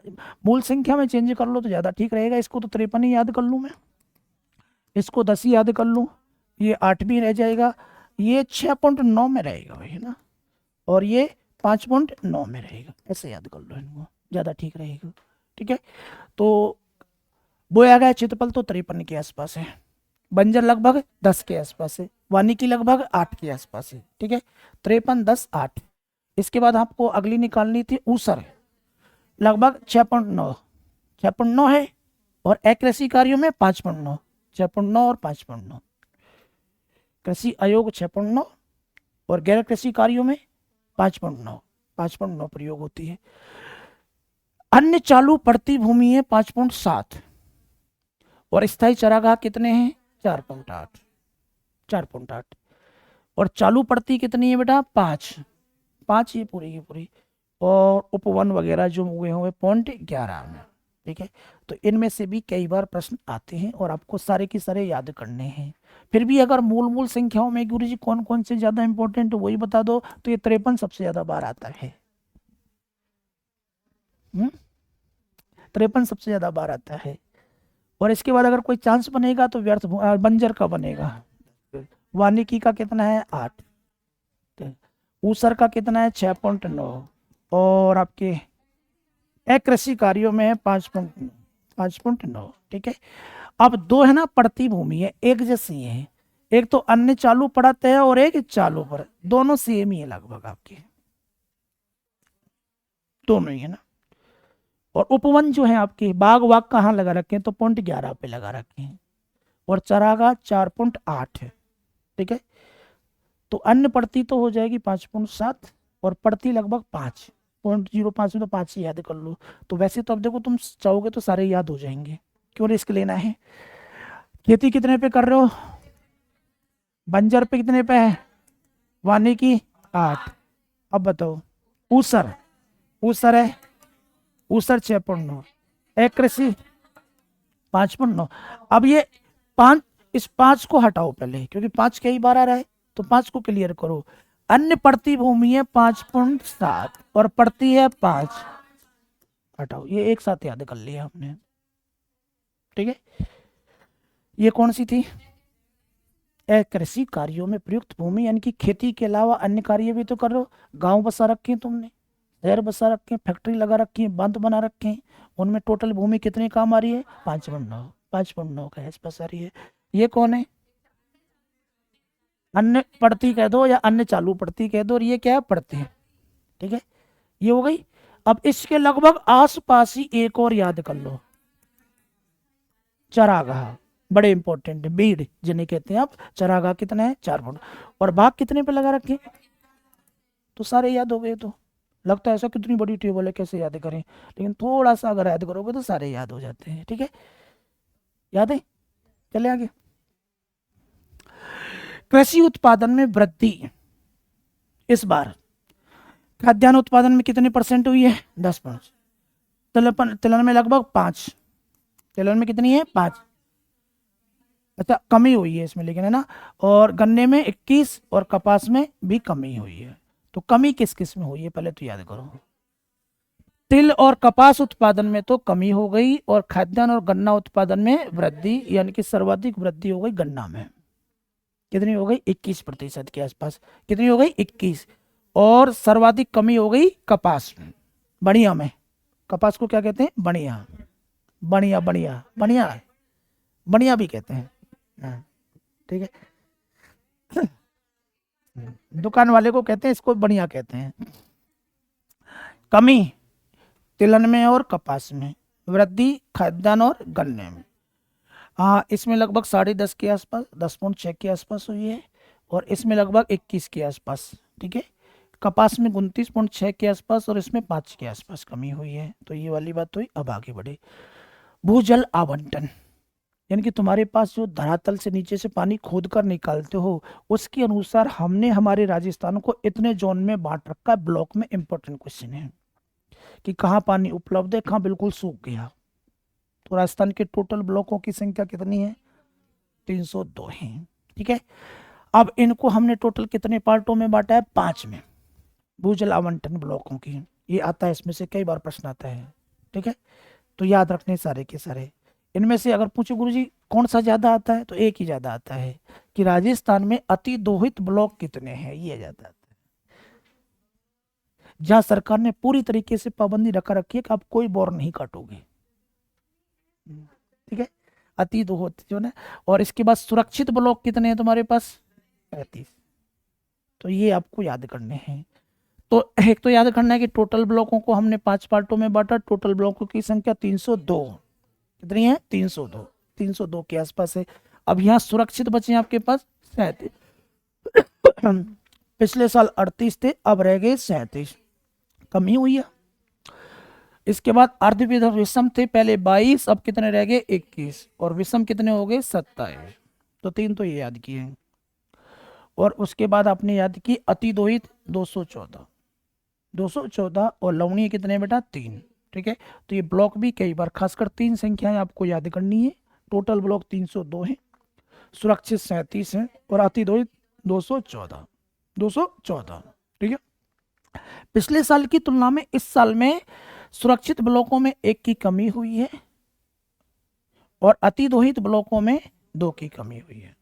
Speaker 1: मूल संख्या में चेंज कर लो तो ज्यादा ठीक रहेगा। इसको तो 53 ही याद कर लूं मैं, इसको 10 ही याद कर लूं, ये 8 भी रह जाएगा, ये 6.9 में रहेगा भाई, है ना, और ये 5.9 में रहेगा, ऐसे याद कर लो इनको, ज्यादा ठीक रहेगा, ठीक है। तो बोया गया क्षेत्रफल तो 53 के आसपास है, बंजर लगभग 10 के आसपास है, वानिकी लगभग 8 के आसपास है, ठीक है। 53, 10, 8। इसके बाद आपको अगली निकालनी थी ऊसर, लगभग 6.9, 6.9 है। और अकृषि कार्यों में 5.9, 6.9 और 5.9। कृषि आयोग 6.9 और गैर कृषि कार्यों में 5.9, 5.9 प्रयोग होती है। अन्य चालू पड़ती भूमि है 5.7 और स्थायी चरागाह कितने हैं? 4.8, 4.8। और चालू पड़ती कितनी है बेटा? 5 ये पूरी की पूरी। और उपवन वगैरह जो हुए हुए 0.11 में, ठीक है। तो इनमें से भी कई बार प्रश्न आते हैं और आपको सारे के सारे याद करने हैं। फिर भी अगर मूल मूल संख्याओं में गुरु जी कौन कौन से ज्यादा इंपॉर्टेंट है वही बता दो, तो ये 53 सबसे ज्यादा बार आता है। 53 सबसे ज्यादा बार आता है। और इसके बाद अगर कोई चांस बनेगा तो व्यर्थ बंजर का बनेगा। वानिकी का कितना है? 8। ऊसर का कितना है? 6.9। और आपके अकृषि कार्यों में है 5.9, ठीक है। अब दो है ना पड़ती भूमि है, एक जैसी है, एक तो अन्य चालू पड़त है और एक चालू पर, दोनों सेम ही है लगभग आपके, दोनों ही है ना। और उपवन जो है आपके बाग वाग कहाँ लगा रखे हैं? तो 0.11 पे लगा रखे हैं। और चरागाह 4.8 है, ठीक है। तो अन्य पड़ती तो हो जाएगी 5.7 और पड़ती लगभग 5.05 में, तो 5 ही याद कर लो। तो वैसे तो अब देखो तुम चाहोगे तो सारे याद हो जाएंगे, क्यों रिस्क लेना है। खेती कितने पे कर रहे हो? बंजर पे कितने पे है? वानिकी 8। अब बताओ ऊसर, ऊसर है, ऊसर 6.9, कृषि 5.9। अब ये 5, इस 5 को हटाओ पहले, क्योंकि 5 कई बार आ रहा है, तो 5 को क्लियर करो। अन्य पड़ती भूमि है 5.7 और पड़ती है 5, हटाओ, ये एक साथ याद कर लिया हमने, ठीक है। ये कौन सी थी? कृषि कार्यों में प्रयुक्त भूमि, यानी कि खेती के अलावा अन्य कार्य भी तो कर रहे हो। गांव बसा रखे हैं तुमने, शहर बसा रखे हैं, फैक्ट्री लगा रखी है, बांध बना रखे हैं, उनमें टोटल भूमि कितने काम आ रही है? 5.9, 5.9 का आसपास आ रही है। ये कौन है? अन्य पड़ती कह दो या अन्य चालू पड़ती कह दो, और ये क्या है? पड़ती है, ठीक है। ये हो गई। अब इसके लगभग आस पास ही एक और याद कर लो, चरागाह बड़े इंपॉर्टेंट है, बीड जिन्हें कहते हैं आप, चरागाह कितना है 4 पॉइंट। और भाग कितने पे लगा रखे, तो सारे याद हो गए। तो लगता है ऐसा कितनी बड़ी टेबल है कैसे याद करें, लेकिन थोड़ा सा अगर याद करोगे तो सारे याद हो जाते हैं। ठीक है, याद है, चले आगे। कृषि उत्पादन में वृद्धि इस बार खाद्यान्न उत्पादन में कितने परसेंट हुई है, 10%। तिलहन में लगभग 5, तिलहन में कितनी है 5, अच्छा कमी हुई है इसमें लेकिन, है ना। और गन्ने में 21 और कपास में भी कमी हुई है। तो कमी किस किस में हुई है पहले तो याद करो। तिल और कपास उत्पादन में तो कमी हो गई, और खाद्यान्न और गन्ना उत्पादन में वृद्धि, यानी कि सर्वाधिक वृद्धि हो गई गन्ना में। कितनी हो गई, 21% के आसपास। कितनी हो गई, 21। और सर्वाधिक कमी हो गई कपास में, बढ़िया में। कपास को क्या कहते हैं, बढ़िया, बढ़िया बढ़िया बढ़िया, बढ़िया भी कहते हैं। हाँ, ठीक है। दुकान वाले को कहते हैं, इसको बढ़िया कहते हैं। कमी तिलहन में और कपास में, वृद्धि खाद्यान्न और गन्ने में। हाँ, इसमें लगभग 10.5 के आसपास, 10.6 के आसपास हुई है, और इसमें लगभग 21 के आसपास। ठीक है, कपास में 29.6 के आसपास, और इसमें 5 के आसपास कमी हुई है। तो ये वाली बात हुई। अब आगे बढ़े, भूजल आवंटन, यानी कि तुम्हारे पास जो धरातल से नीचे से पानी खोद कर निकालते हो, उसके अनुसार हमने हमारे राजस्थान को इतने जोन में बांट रखा है। ब्लॉक में इंपॉर्टेंट क्वेश्चन है कि कहाँ पानी उपलब्ध है, कहाँ बिल्कुल सूख गया। तो राजस्थान के टोटल ब्लॉकों की संख्या कितनी है, 302 है। ठीक है, अब इनको हमने टोटल कितने पार्टों में बांटा है, 5 में। भूजल आवंटन ब्लॉकों की, ये आता है, इसमें से कई बार प्रश्न आता है। ठीक है, तो याद रखने सारे के सारे। इनमें से अगर पूछो गुरुजी कौन सा ज्यादा आता है, तो एक ही ज्यादा आता है कि राजस्थान में अति दोहित ब्लॉक कितने हैं, ये ज्यादा आता है। जहां सरकार ने पूरी तरीके से पाबंदी रखा रखी है कि आप कोई बोर नहीं काटोगे। ठीक है, अति दोहित जो ना। और इसके बाद सुरक्षित ब्लॉक कितने हैं तुम्हारे पास, 35। तो ये आपको याद करने हैं। तो एक तो याद करना है कि टोटल ब्लॉकों को हमने 5 पार्टों में बांटा। टोटल ब्लॉकों की संख्या 302, कितनी है, 302, 302 के आसपास है। अब यहाँ सुरक्षित बचे हैं आपके पास 37। पिछले साल 38 थे, अब रह गए 37, कमी हुई है। इसके बाद अर्ध विषम थे पहले 22, अब कितने रह गए 21, और विषम कितने हो गए 27। तो 3 तो ये याद किए हैं। और उसके बाद आपने याद की अति दोहित 214, 214, और लवणीय कितने बेटा 3। ठीक है, तो ये ब्लॉक भी कई बार, खासकर 3 संख्याएं आपको याद करनी है। टोटल ब्लॉक 302 है, सुरक्षित 37 है, और अतिदोहित 214, 214। ठीक है, पिछले साल की तुलना में इस साल में सुरक्षित ब्लॉकों में 1 की कमी हुई है, और अतिदोहित ब्लॉकों में 2 की कमी हुई है।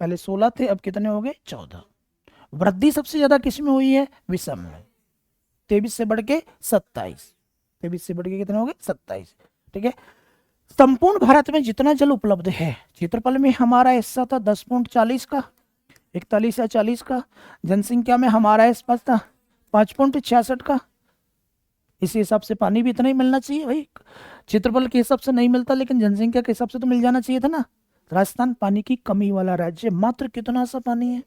Speaker 1: पहले 16 थे, अब कितने हो गए 14। वृद्धि सबसे ज्यादा किसमें हुई है, विषम में, 23 से बढ़ के 27, 23 से बढ़ के कितने हो गए 27। ठीक है, संपूर्ण भारत में जितना जल उपलब्ध है, क्षेत्रफल में हमारा हिस्सा था 10.40 का, 41 या 40 का। जनसंख्या में हमारा हिस्सा था 5.66 का। इसी हिसाब से पानी भी इतना ही मिलना चाहिए भाई। क्षेत्रफल के हिसाब से नहीं मिलता, लेकिन जनसंख्या के हिसाब से तो मिल जाना चाहिए था ना। राजस्थान पानी की कमी वाला राज्य, मात्र कितना सा पानी है,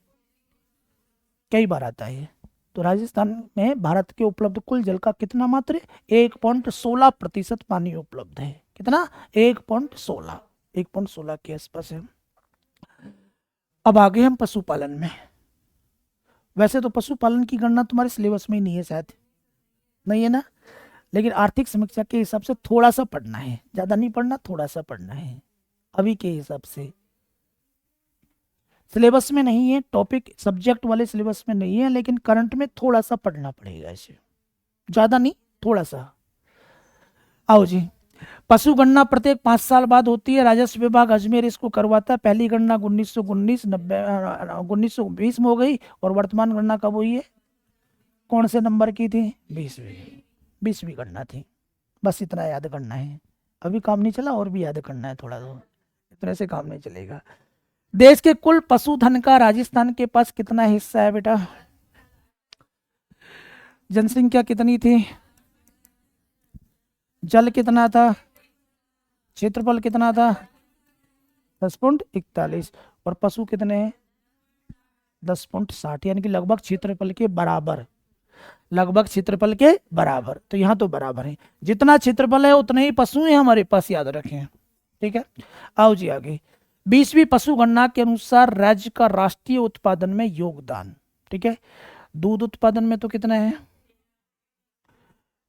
Speaker 1: कई बार आता है। तो राजस्थान में भारत के उपलब्ध कुल जल का कितना मात्र 1.16% पानी उपलब्ध है। कितना, 1.16, 1.16 के आसपास है। अब आगे हम पशुपालन में। वैसे तो पशुपालन की गणना तुम्हारे सिलेबस में ही नहीं है, शायद नहीं है ना, लेकिन आर्थिक समीक्षा के हिसाब से थोड़ा सा पढ़ना है, ज्यादा नहीं पढ़ना, थोड़ा सा पढ़ना है अभी के हिसाब से। सिलेबस में नहीं है, टॉपिक सब्जेक्ट वाले सिलेबस में नहीं है, लेकिन करंट में थोड़ा सा पढ़ना पड़ेगा इसे, ज्यादा नहीं, थोड़ा सा। आओ जी, पशु गणना प्रत्येक 5 साल बाद होती है। राजस्व विभाग अजमेर इसको करवाता है। पहली गणना 1920 में हो गई, और वर्तमान गणना कब हुई है, कौन से नंबर की थी, 20वीं गणना थी। बस इतना याद करना है, अभी काम नहीं चला, और भी याद करना है थोड़ा, तो इतने से काम नहीं चलेगा। देश के कुल पशुधन का राजस्थान के पास कितना हिस्सा है बेटा, जनसंख्या कितनी थी, जल कितना था, क्षेत्रफल कितना था 10.41 और पशु कितने हैं 10.60 यानी कि लगभग क्षेत्रफल के बराबर, लगभग क्षेत्रफल के बराबर। तो यहाँ तो बराबर है, जितना क्षेत्रफल है उतने ही पशु हैं हमारे पास, याद रखें। ठीक है, आओ जी आगे। 20वीं पशु गणना के अनुसार राज्य का राष्ट्रीय उत्पादन में योगदान। ठीक है, दूध उत्पादन में तो कितना है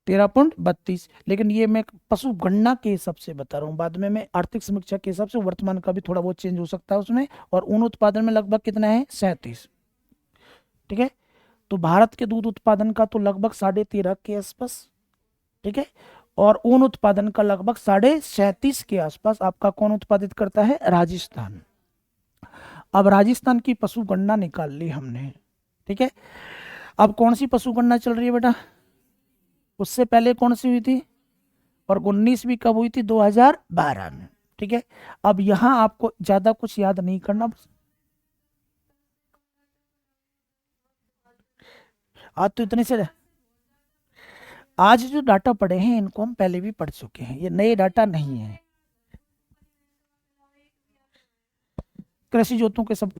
Speaker 1: 13.32, लेकिन ये मैं पशु गणना के हिसाब से बता रहा हूँ, बाद में मैं आर्थिक समीक्षा के हिसाब से वर्तमान का भी थोड़ा बहुत चेंज हो सकता है उसमें। और ऊन उत्पादन में लगभग कितना है 37। ठीक है, तो भारत के दूध उत्पादन का तो लगभग 13.5 के आसपास। ठीक है, और ऊन उत्पादन का लगभग 37.5 के आसपास आपका कौन उत्पादित करता है राजस्थान। अब राजस्थान की पशु गणना निकाल ली हमने। ठीक है, अब कौन सी पशु गणना चल रही है बेटा, उससे पहले कौन सी हुई थी, और 19वीं कब हुई थी 2012 में। ठीक है, अब यहां आपको ज्यादा कुछ याद नहीं करना, आज तो इतने से, आज जो डाटा पढ़े हैं इनको हम पहले भी पढ़ चुके हैं, ये नए डाटा नहीं है। कृषि जोतों के सब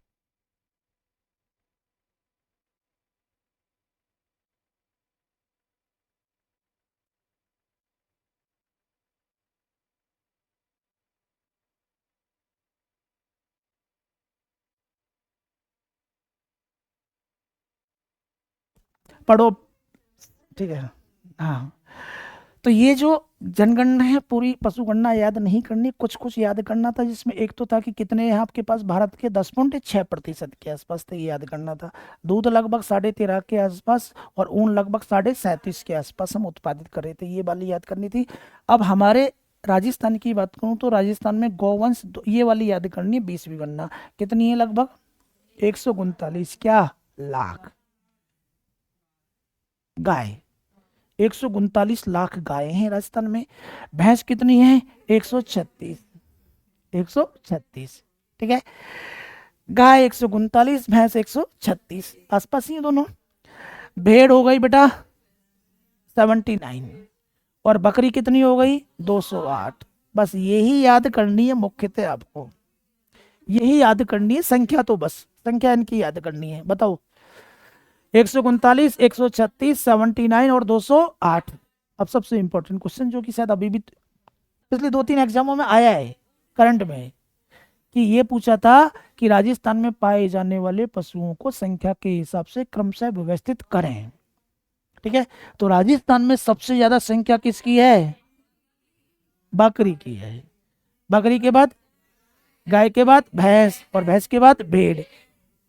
Speaker 1: पढ़ो। ठीक है, हाँ, तो ये जो जनगणना है पूरी पशु गणना याद नहीं करनी, कुछ कुछ याद करना था, जिसमें एक तो था कि कितने हैं आपके पास भारत के 10.6% के आसपास थे, ये याद करना था। दूध लगभग 13.5 के आसपास और ऊन लगभग 37.5 के आसपास हम उत्पादित कर रहे थे, ये वाली याद करनी थी। अब हमारे राजस्थान की बात करूं तो राजस्थान में गौवंश ये वाली याद करनी है। 20वीं गणना कितनी है, लगभग 139 क्या लाख गाय, 139 लाख गायें हैं राजस्थान में। भैंस कितनी है 136, 136। ठीक है, गाय 139, भैंस 136, आसपास ही है दोनों। भेड़ हो गई बेटा 79 और बकरी कितनी हो गई 208। बस यही याद करनी है मुख्यतः आपको, यही याद करनी है, संख्या तो बस संख्या इनकी याद करनी है। बताओ 139, 136, 79 और 208। अब सबसे इंपॉर्टेंट क्वेश्चन जो कि शायद अभी भी पिछले 2-3 एग्जामों में आया है करंट में, कि ये पूछा था कि राजस्थान में पाए जाने वाले पशुओं को संख्या के हिसाब से क्रमशः व्यवस्थित करें। ठीक है, तो राजस्थान में सबसे ज्यादा संख्या किसकी है, बकरी की है। बकरी के बाद गाय के बाद भैंस और भैंस के बाद भेड़।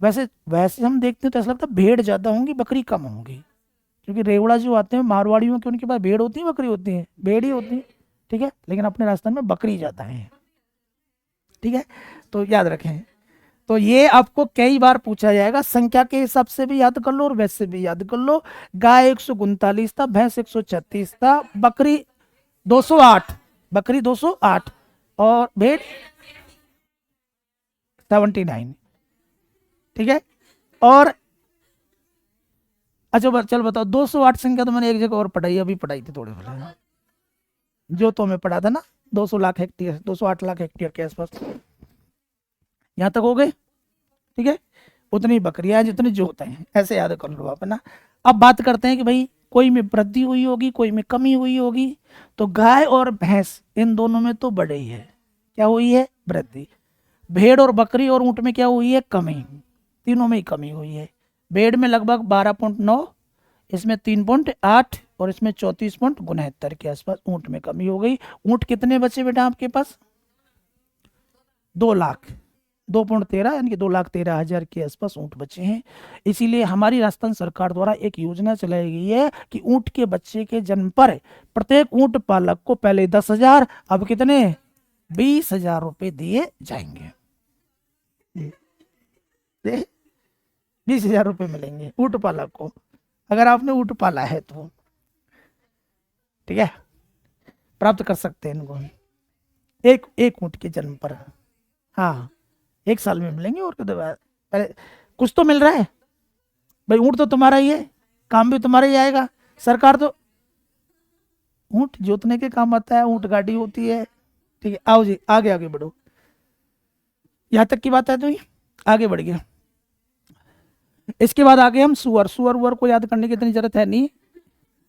Speaker 1: वैसे वैसे हम देखते हैं तो ऐसा लगता है भेड़ ज्यादा होंगी बकरी कम होंगी, क्योंकि रेवड़ा जो आते हैं मारवाड़ियों के उनके पास भेड़ होती है बकरी होती है, भेड़ ही होती है। ठीक है, लेकिन अपने राजस्थान में बकरी ज्यादा है। ठीक है, तो याद रखें, तो ये आपको कई बार पूछा जाएगा, संख्या के हिसाब से भी याद कर लो और वैसे भी याद कर लो। गाय 139 था, भैंस 136 था, बकरी 208, बकरी 208 और भेड़ 79। ठीक है, और अच्छा चल बताओ 208 संख्या तो मैंने एक जगह और पढ़ाई, अभी पढ़ाई थी थोड़े पहले, जो तो मैं पढ़ा था ना 200 लाख हेक्टेयर, 208 लाख हेक्टेयर के आसपास, यहाँ तक हो गए। ठीक है, उतनी बकरियां जितने जो होते हैं, ऐसे याद कर लो आप, है ना। अब बात करते हैं कि भाई कोई में वृद्धि हुई होगी कोई में कमी हुई होगी, तो गाय और भैंस इन दोनों में तो बढ़े ही है, क्या हुई है वृद्धि। भेड़ और बकरी और ऊंट में क्या हुई है कमी, तीनों में ही कमी हुई है। भेड़ में लगभग 12.9, इसमें 3.8 और इसमें 34.69 के आसपास ऊंट में कमी हो गई। ऊंट कितने बचे बेटा आपके पास 2 लाख, 2.13 यानी कि 2,13,000 के आसपास ऊंट बचे हैं। इसीलिए हमारी राजस्थान सरकार द्वारा एक योजना चलाई गई है कि ऊंट के बच्चे के जन्म पर प्रत्येक ऊंट पालक को पहले 10,000, अब कितने 20,000 रुपए दिए जाएंगे। 20,000 रुपए मिलेंगे ऊंट पालक को, अगर आपने ऊंट पाला है तो। ठीक है, प्राप्त कर सकते हैं इनको एक एक ऊंट के जन्म पर। हाँ, 1 साल में मिलेंगे, और पहले कुछ तो मिल रहा है भाई, ऊंट तो तुम्हारा ही है, काम भी तुम्हारा ही आएगा। सरकार तो ऊंट जोतने के काम आता है, ऊंट गाड़ी होती है, ठीक है, आओ जी आगे आगे बढ़ो, यहाँ तक की बात है तो ये आगे बढ़ गया। इसके बाद आगे हम सुअर, सुअर उअर को याद करने की इतनी जरूरत है नहीं,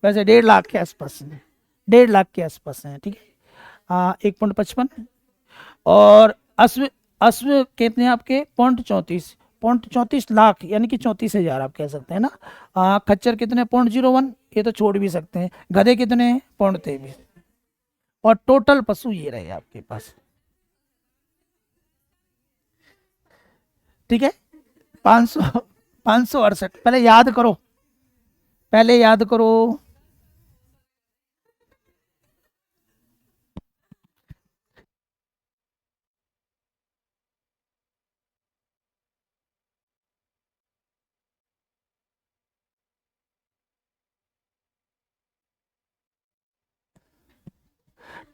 Speaker 1: वैसे 1.5 लाख के आसपास है, 1.5 लाख के आसपास है, ठीक है। 1.55। और अश्व, अश्व कितने आपके 0.34 यानी कि 34,000 आप कह सकते हैं ना। खच्चर कितने 0.01, ये तो छोड़ भी सकते हैं। गधे कितने हैं 0.23। और टोटल पशु ये रहे आपके पास, ठीक है। 568। पहले याद करो, पहले याद करो।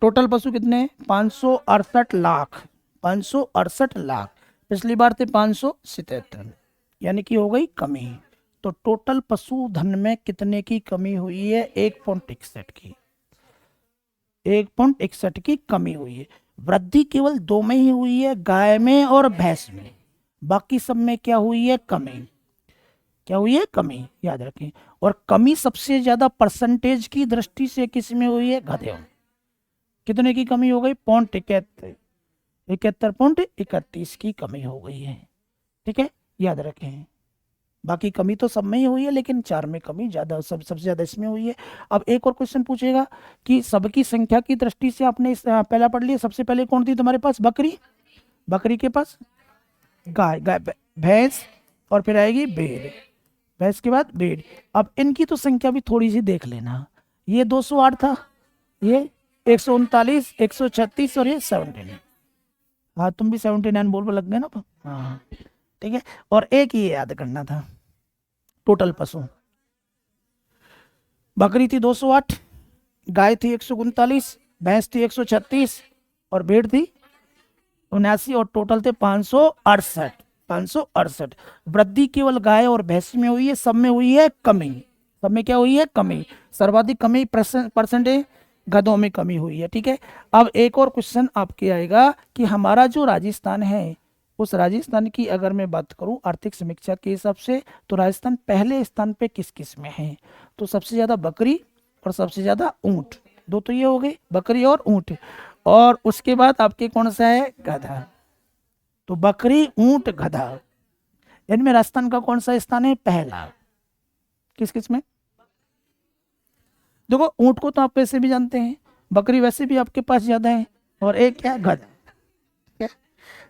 Speaker 1: टोटल पशु कितने 568 लाख, 568 लाख। पिछली बार थे 577, यानी कि हो गई कमी। तो टोटल पशुधन में कितने की कमी हुई है 1.61 की, 1.61 की कमी हुई है। वृद्धि केवल दो में ही हुई है, गाय में और भैंस में। बाकी सब में क्या हुई है कमी, क्या हुई है कमी, याद रखें। और कमी सबसे ज्यादा परसेंटेज की दृष्टि से किस में हुई है गधे में। कितने की कमी हो गई 0.71, 71.31 की कमी हो गई है, ठीक है, याद रखें। बाकी कमी तो सब में ही हुई है, लेकिन 4 में कमी ज्यादा, सबसे ज्यादा इसमें हुई है। अब एक और क्वेश्चन पूछेगा कि सबकी संख्या की दृष्टि से आपने पहला पढ़ लिया। सबसे पहले कौन थी तुम्हारे पास बकरी, बकरी के पास गाय, गाय भैंस, और फिर आएगी भेड़, भैंस के बाद भेड़। अब इनकी तो संख्या भी थोड़ी सी देख लेना। ये 208 था, ये 139, 136 और ये 79। हाँ तुम भी 79 बोल लग गए ना। हाँ ठीक है। और एक ये याद करना था, टोटल पशु बकरी थी 208, गाय थी 139, भैंस थी 136 और भेड़ थी 79, और टोटल थे 568, 568। वृद्धि केवल गाय और भैंस में हुई है, सब में हुई है कमी, सब में क्या हुई है कमी। सर्वाधिक कमी परसेंटेज गधों में कमी हुई है, ठीक है। अब एक और क्वेश्चन आपके आएगा कि हमारा जो राजस्थान है, उस राजस्थान की अगर मैं बात करूं आर्थिक समीक्षा के हिसाब से, तो राजस्थान पहले स्थान पे किस किस में है। तो सबसे ज्यादा बकरी और सबसे ज्यादा ऊंट, दो तो ये हो गए बकरी और ऊंट। और उसके बाद आपके कौन सा है गधा। तो बकरी ऊंट गधा, इनमें राजस्थान का कौन सा स्थान है पहला, किस किस में। देखो ऊंट को तो आप वैसे भी जानते हैं, बकरी वैसे भी आपके पास ज्यादा है, और एक क्या गधा, ठीक है?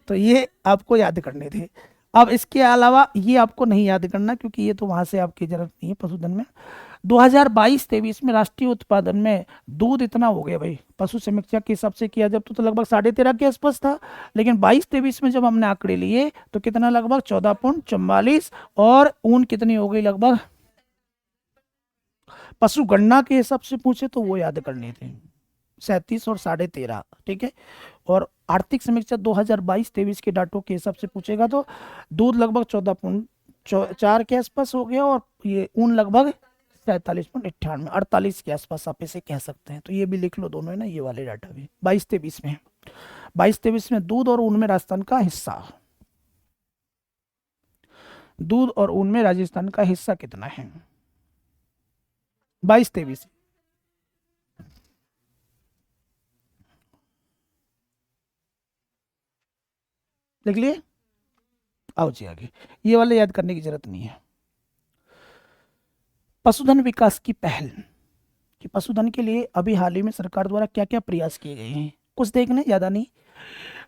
Speaker 1: तो ये आपको याद करने थे। अब इसके अलावा ये आपको नहीं याद करना, क्योंकि ये तो वहां से आपकी जरूरत नहीं है पशुधन में। 2022-23 में राष्ट्रीय उत्पादन में दूध इतना हो गया भाई, पशु समीक्षा के हिसाब से किया जब तो लगभग 13.5 के आसपास था। लेकिन 22-23 में जब हमने आंकड़े लिए तो कितना लगभग 14.44, और ऊन कितनी हो गई लगभग। पशु गणना के हिसाब से पूछे तो वो याद करने थे 37 और 13.5, ठीक है। और आर्थिक समीक्षा 2022-23 के डाटो के हिसाब से पूछेगा तो दूध लगभग 14.4 के आसपास हो गया, और ये ऊन लगभग 47.98, 48 के आसपास आप इसे कह सकते हैं। तो ये भी लिख लो दोनों है ना, ये वाले डाटा भी 22-23 में, 22-23 में दूध और ऊन में राजस्थान का हिस्सा, दूध और ऊन में राजस्थान का हिस्सा कितना है 22-23। लिख लिए, आओ जी आगे। ये वाले याद करने की जरूरत नहीं है। पशुधन विकास की पहल, कि पशुधन के लिए अभी हाल ही में सरकार द्वारा क्या क्या प्रयास किए गए हैं, कुछ देखने ज्यादा नहीं।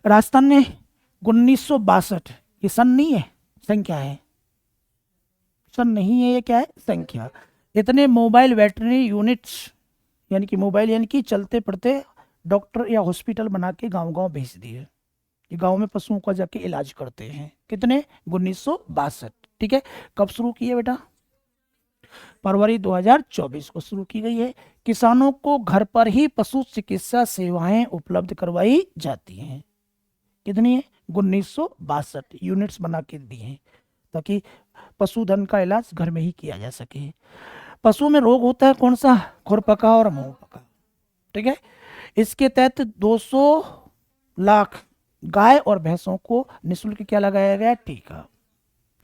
Speaker 1: राजस्थान ने 1962, ये सन नहीं है संख्या है, सन नहीं है ये क्या है संख्या। इतने मोबाइल वेटरनरी यूनिट्स, यानी कि मोबाइल यानी कि चलते फिरते डॉक्टर या हॉस्पिटल बना के गांव गांव भेज दिए, ये गांव में पशुओं का जाके इलाज करते हैं। कितने 1962, ठीक है। कब शुरू किए बेटा, फरवरी 2024 को शुरू की गई है। किसानों को घर पर ही पशु चिकित्सा सेवाएं उपलब्ध करवाई जाती हैं। कितनी है 1962 यूनिट्स बना के दी हैं, ताकि पशुधन का इलाज घर में ही किया जा सके। पशुओं में रोग होता है कौन सा, खुरपका और मुंहपका, ठीक है। इसके तहत लाख गाय और भैंसों को निःशुल्क क्या लगाया गया? टीका।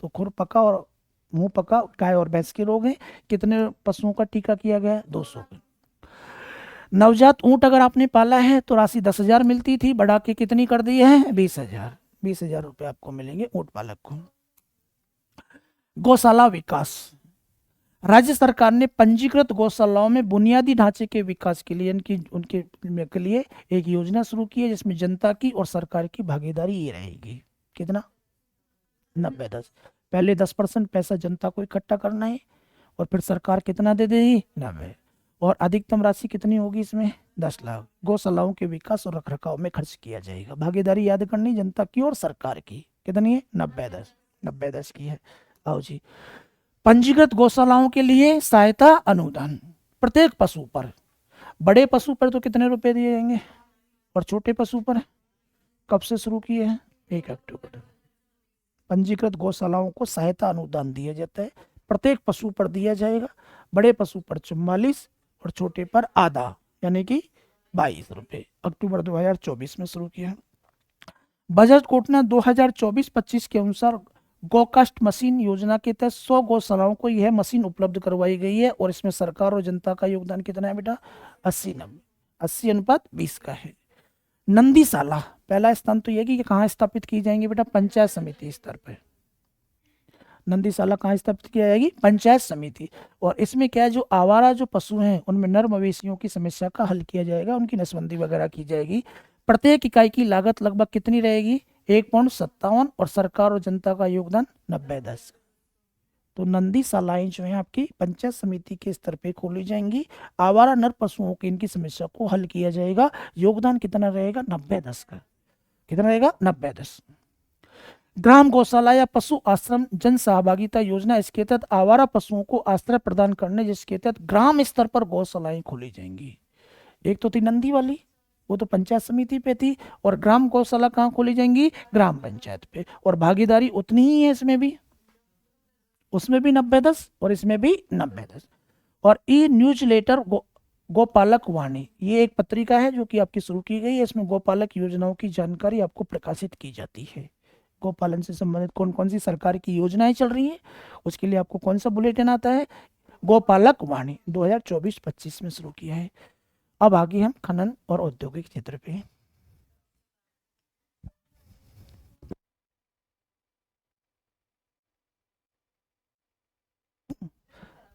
Speaker 1: तो खुरपका और मुंह पका गाय और भैंस के रोग हैं। कितने पशुओं का टीका किया गया? 200 का। नवजात ऊंट अगर आपने पाला है तो राशि 10,000 मिलती थी, बढ़ा के कितनी कर दी है? 20,000। 20,000 रुपये आपको मिलेंगे ऊंट पालक को। गौशाला विकास। राज्य सरकार ने पंजीकृत गौशालाओं में बुनियादी ढांचे के विकास के लिए इनकी उनके के लिए एक योजना शुरू की है, जिसमें जनता की और सरकार की भागीदारी ये रहेगी। कितना? 90-10। पहले 10% पैसा जनता को इकट्ठा करना है और फिर सरकार कितना दे देगी? 90। और अधिकतम राशि कितनी होगी इसमें? 10 लाख गौशालाओं के विकास और रखरखाव में खर्च किया जाएगा। भागीदारी याद करनी, जनता की और सरकार की। कितनी है? 90-10। 90-10 की है। आओ जी, पंजीकृत गौशालाओं के लिए सहायता अनुदान प्रत्येक पशु पर। बड़े पशु पर तो कितने रुपए दिए जाएंगे और छोटे पशु पर कब से शुरू किए हैं? 1 अक्टूबर। पंजीकृत गौशालाओं को सहायता अनुदान दिया जाता है, प्रत्येक पशु पर दिया जाएगा। बड़े पशु पर 44 और छोटे पर आधा, यानी कि 22 रुपये। अक्टूबर 2024 में शुरू किया। बजट घोषणा 2024-25 के अनुसार गौकास्ट मशीन योजना के तहत 100 गौशालाओं को यह मशीन उपलब्ध करवाई गई है और इसमें सरकार और जनता का योगदान कितना है बेटा? 80-90। 80:20 का है। नंदीशाला, पहला स्थान तो यह कि कहाँ स्थापित की जाएंगी बेटा? पंचायत समिति स्तर पर। नंदीशाला कहाँ स्थापित की जाएगी? पंचायत समिति। और इसमें क्या है, जो आवारा जो पशु हैं उनमें नर मवेशियों की समस्या का हल किया जाएगा, उनकी नसबंदी वगैरह की जाएगी। प्रत्येक इकाई की लागत लगभग कितनी रहेगी? 1.57 और सरकार और जनता का योगदान 90-10। तो नंदीशालाएं जो है आपकी पंचायत समिति के स्तर पे खोली जाएंगी। आवारा नर पशुओं की इनकी समस्या को हल किया जाएगा। योगदान कितना रहेगा? 90-10 का। कितना रहेगा? 90-10। ग्राम गौशाला या पशु आश्रम जन सहभागिता योजना, इसके तहत आवारा पशुओं को आश्रय प्रदान करने, जिसके तहत ग्राम स्तर पर गौशालाएं खोली जाएंगी। एक तो थी नंदी वाली, वो तो पंचायत समिति पे थी, और ग्राम गौशाला कहाँ खोली जाएंगी? ग्राम पंचायत पे। और भागीदारी उतनी ही है इसमें भी, उसमें भी 90-10 और इसमें भी 90-10। और ई न्यूज लेटर गोपालक वाणी, ये एक पत्रिका है जो कि आपकी शुरू की गई है। इसमें गोपालक योजनाओं की जानकारी आपको प्रकाशित की जाती है। गोपालन से संबंधित कौन कौन सी सरकार की योजनाएं चल रही हैं, उसके लिए आपको कौन सा बुलेटिन आता है? गोपालक वाणी 2024-25 में शुरू किया है। अब आगे हम खनन और औद्योगिक क्षेत्र पे।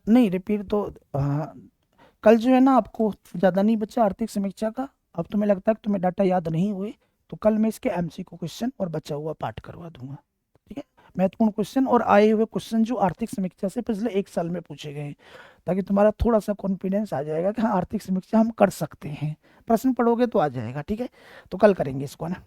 Speaker 1: नहीं रिपीट तो कल जो है ना आपको ज़्यादा नहीं बचा आर्थिक समीक्षा का। अब तुम्हें लगता है कि तुम्हें डाटा याद नहीं हुए, तो कल मैं इसके एमसीक्यू क्वेश्चन और बचा हुआ पाठ करवा दूंगा। ठीक है, महत्वपूर्ण क्वेश्चन और आए हुए क्वेश्चन जो आर्थिक समीक्षा से पिछले 1 साल में पूछे गए हैं, ताकि तुम्हारा थोड़ा सा कॉन्फिडेंस आ जाएगा कि हाँ आर्थिक समीक्षा हम कर सकते हैं। प्रश्न पढ़ोगे तो आ जाएगा। ठीक है, तो कल करेंगे इसको ना।